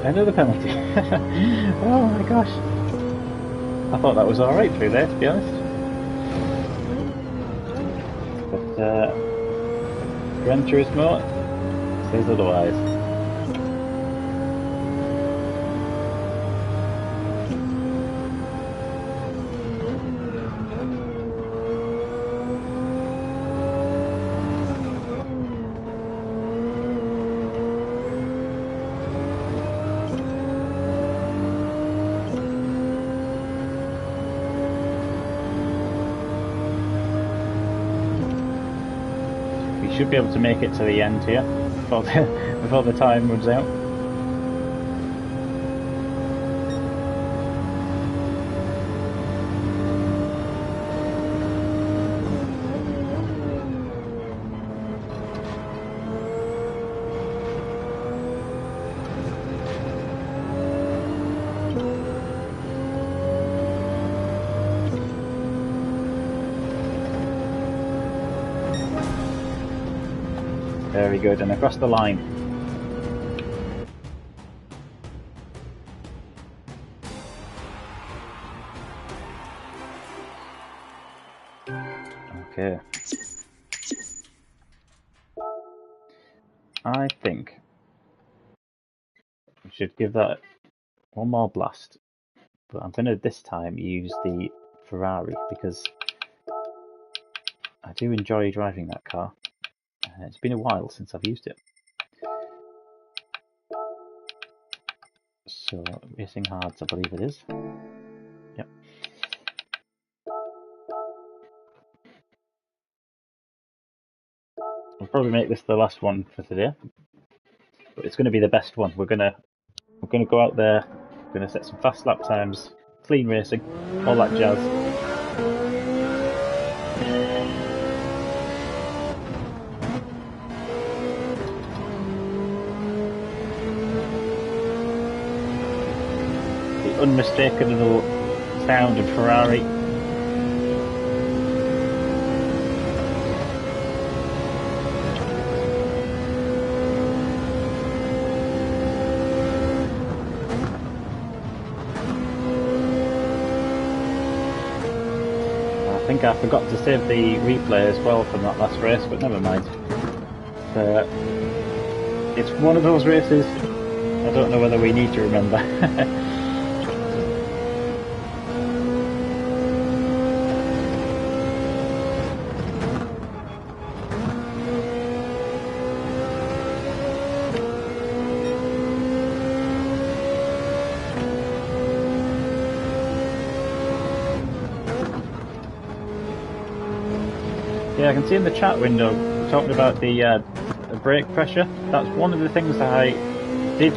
Another penalty. Oh my gosh. I thought that was alright through there, to be honest. But Gran Turismo says otherwise. Should be able to make it to the end here before the time runs out. Very good, and across the line. Okay. I think we should give that one more blast, but I'm going to this time use the Ferrari because I do enjoy driving that car. It's been a while since I've used it. So, Racing Hards, I believe it is. Yep. I'll probably make this the last one for today, but it's going to be the best one. We're going to go out there. We're going to set some fast lap times, clean racing, all that jazz. The unmistakable sound of Ferrari. I think I forgot to save the replay as well from that last race, but never mind. It's one of those races I don't know whether we need to remember. Yeah, I can see in the chat window talking about the brake pressure. That's one of the things that I did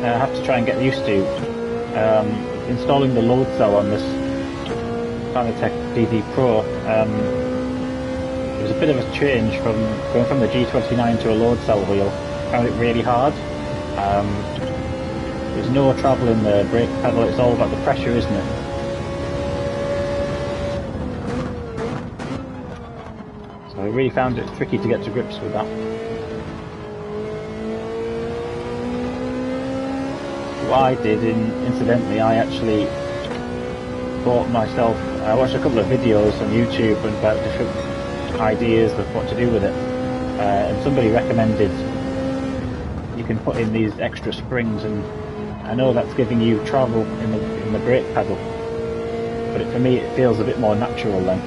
have to try and get used to. Installing the load cell on this Fanatec DD Pro. It was a bit of a change from going from the G29 to a load cell wheel. Found it really hard. There's no travel in the brake pedal. It's all about the pressure, isn't it? So I really found it tricky to get to grips with that. What I did, incidentally, I actually bought myself, I watched a couple of videos on YouTube about different ideas of what to do with it, and somebody recommended you can put in these extra springs, and I know that's giving you travel in the brake pedal, but for me it feels a bit more natural then.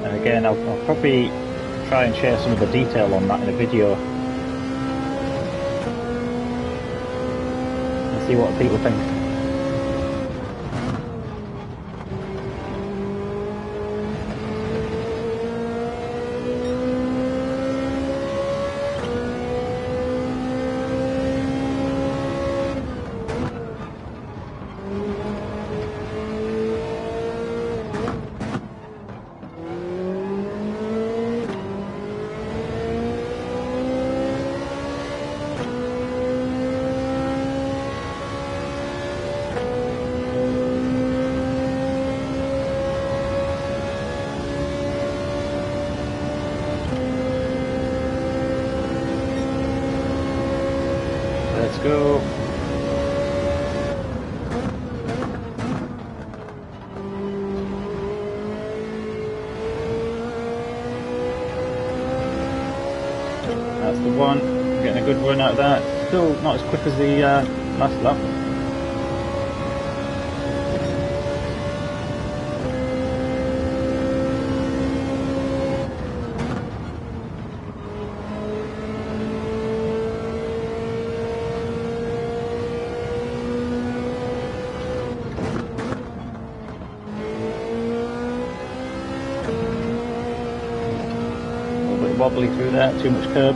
And again, I'll probably try and share some of the detail on that in a video. See what people think. Let's go. That's the one. Getting a good run out of that. Still not as quick as the last lap. Wobbly through there, too much curb.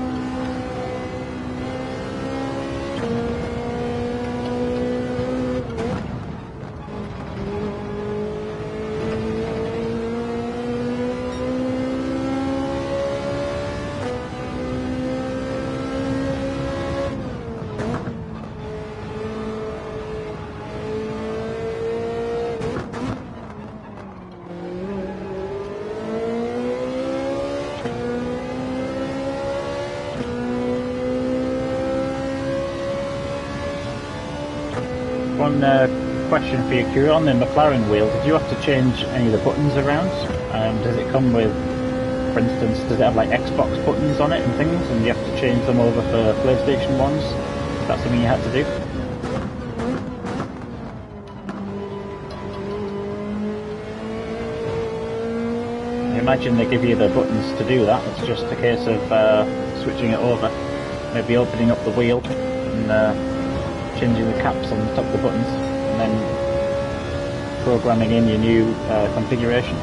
One question for you, Kira, on the McLaren wheel, did you have to change any of the buttons around? Does it come with For instance, does it have like Xbox buttons on it and things, and you have to change them over for PlayStation ones? Is that something you had to do? I imagine they give you the buttons to do that. It's just a case of switching it over, maybe opening up the wheel and changing the caps on the top of the buttons, and then programming in your new configuration.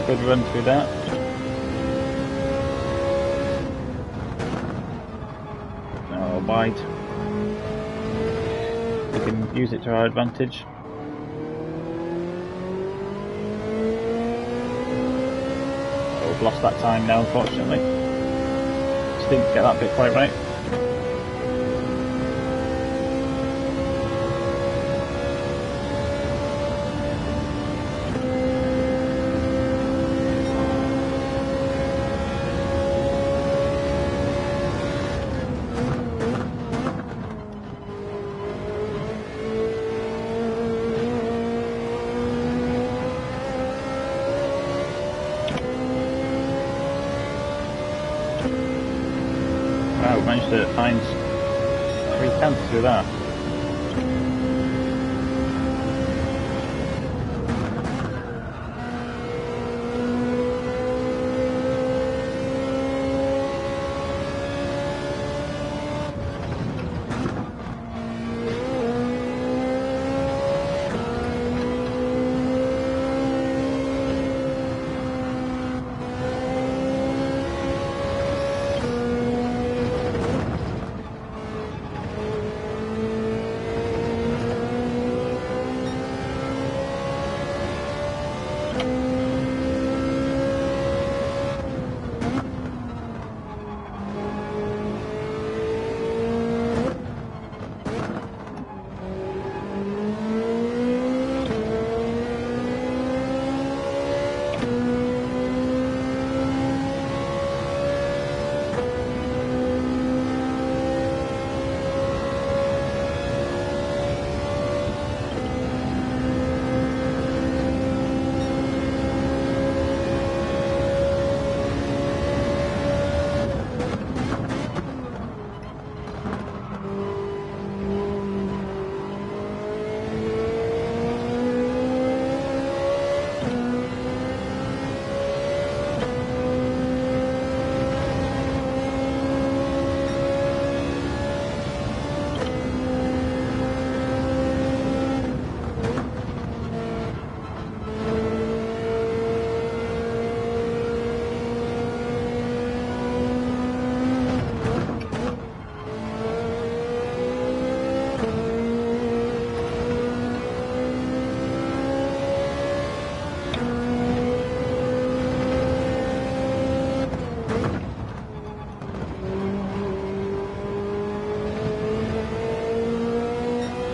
Good run through that. Oh, wide. We can use it to our advantage. Oh, we've lost that time now, unfortunately. Just didn't get that bit quite right. Wow, we managed to find 3/10 through that.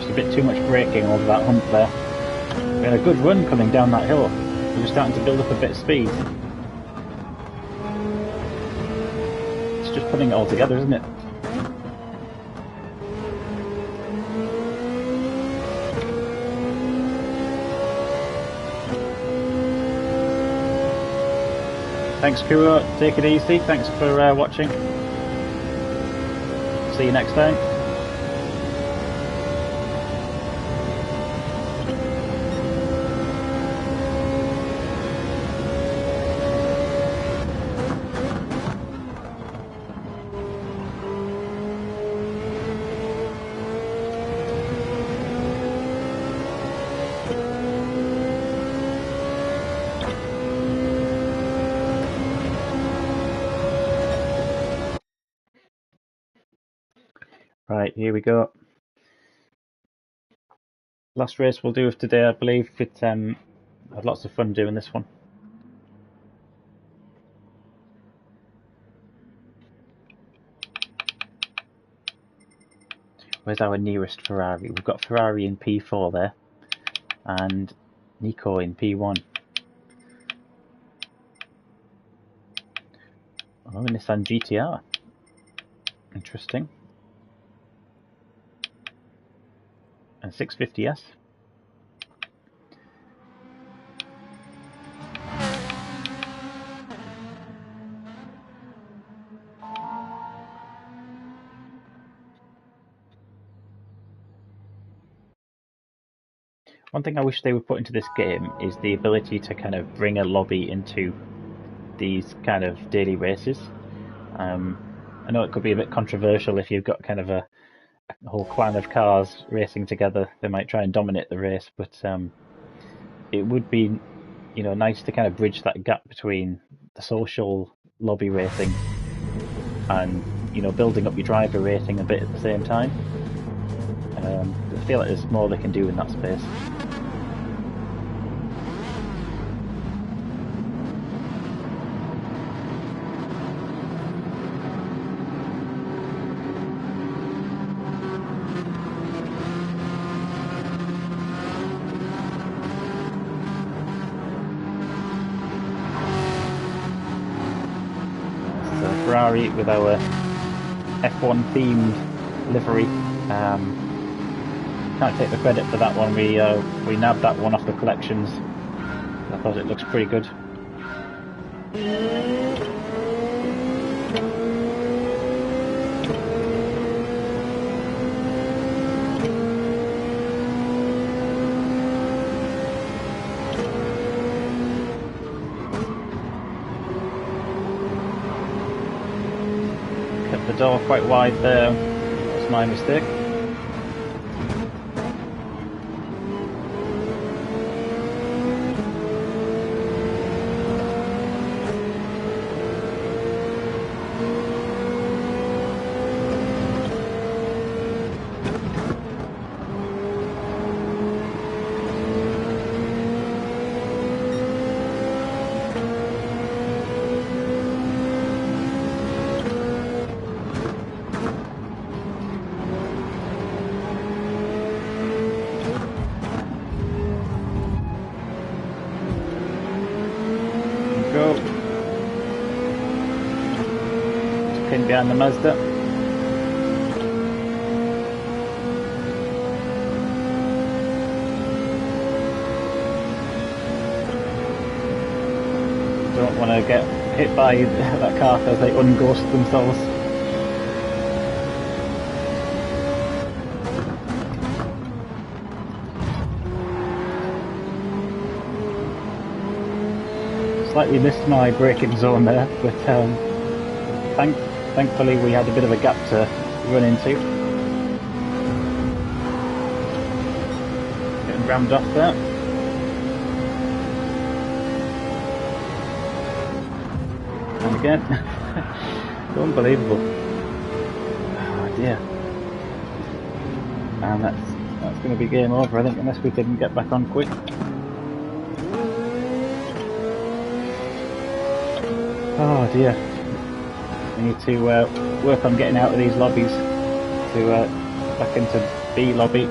A bit too much braking over that hump there. We had a good run coming down that hill. We were starting to build up a bit of speed. It's just putting it all together, isn't it? Thanks, Kuro. Take it easy. Thanks for watching. See you next time. Right, here we go. Last race we'll do of today, I believe. I had lots of fun doing this one. Where's our nearest Ferrari? We've got Ferrari in P4 there, and Nico in P1. Oh, Nissan GTR. Interesting. And 650S. One thing I wish they would put into this game is the ability to kind of bring a lobby into these kind of daily races. I know it could be a bit controversial if you've got kind of a whole clan of cars racing together. They might try and dominate the race, but it would be, nice to kind of bridge that gap between the social lobby racing and building up your driver rating a bit at the same time. I feel like there's more they can do in that space. Ferrari with our F1 themed livery. Can't take the credit for that one. We nabbed that one off the collections. I thought it looks pretty good. Kept the door quite wide there. That's my mistake. Go. Pin behind the Mazda. Don't want to get hit by that car as they unghost themselves. Slightly missed my braking zone there, but thankfully we had a bit of a gap to run into. Getting rammed off there. And again. Unbelievable. Oh dear. And that's going to be game over, I think, unless we can get back on quick. Oh dear. We need to work on getting out of these lobbies to back into B lobby.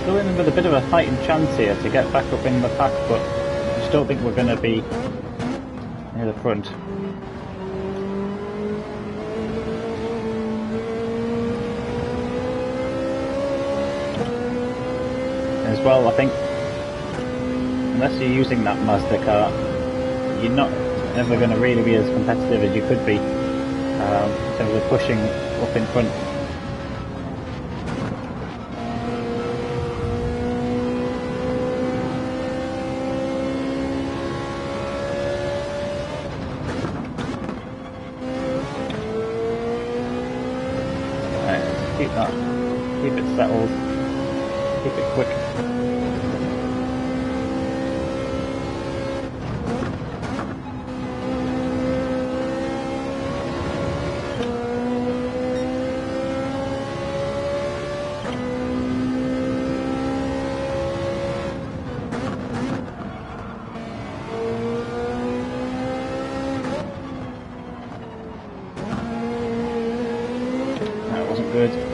Still in with a bit of a fighting chance here to get back up in the pack, but I just don't think we're going to be near the front. As well, I think, unless you're using that Mazda car, you're not ever going to really be as competitive as you could be in terms of pushing up in front. keep that, keep it settled, keep it quick. That wasn't good.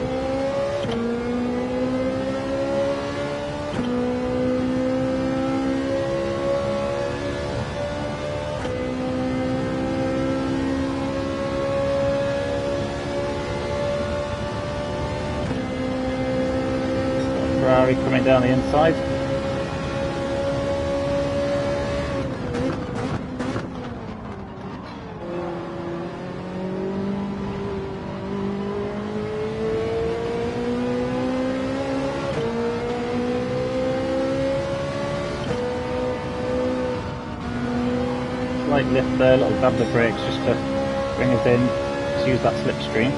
Ferrari coming down the inside. Slight lift there, little dab the brakes just to bring us in. Just use that slipstream.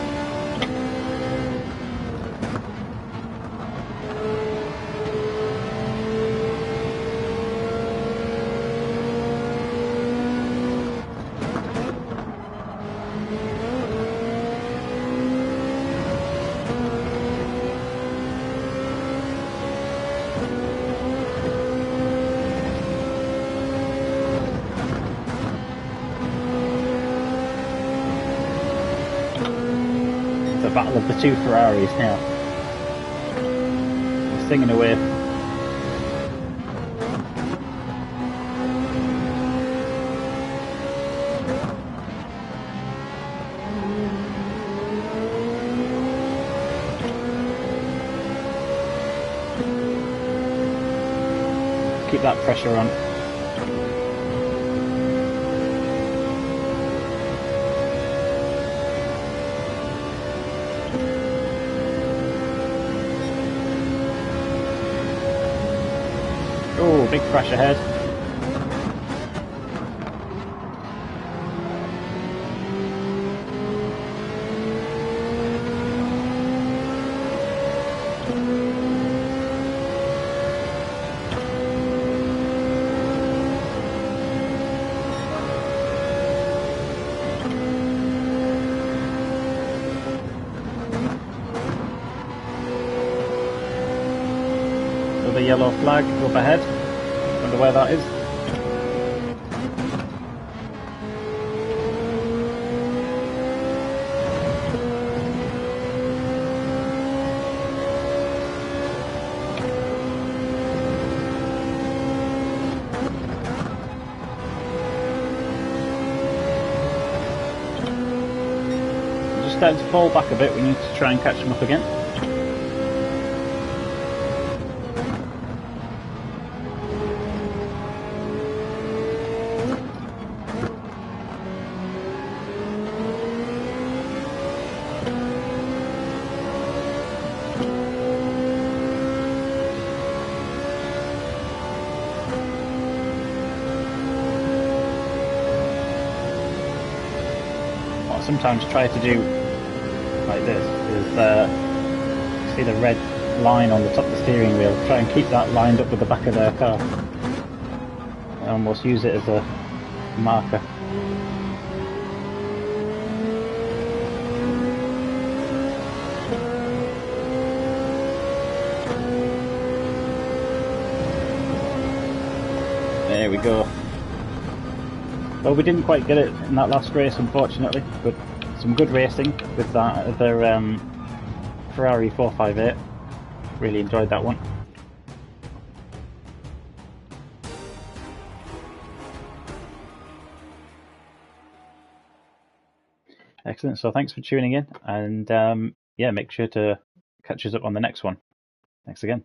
The battle of the two Ferraris now. Singing away. Keep that pressure on. Oh, big crash ahead. The yellow flag up ahead. Wonder where that is. Just starting to fall back a bit. We need to try and catch them up again. Sometimes try to do like this is see the red line on the top of the steering wheel, try and keep that lined up with the back of their car and almost use it as a marker. There we go. Well, we didn't quite get it in that last race, unfortunately, but some good racing with that other Ferrari 458. Really enjoyed that one. Excellent. So thanks for tuning in, and yeah, make sure to catch us up on the next one. Thanks again.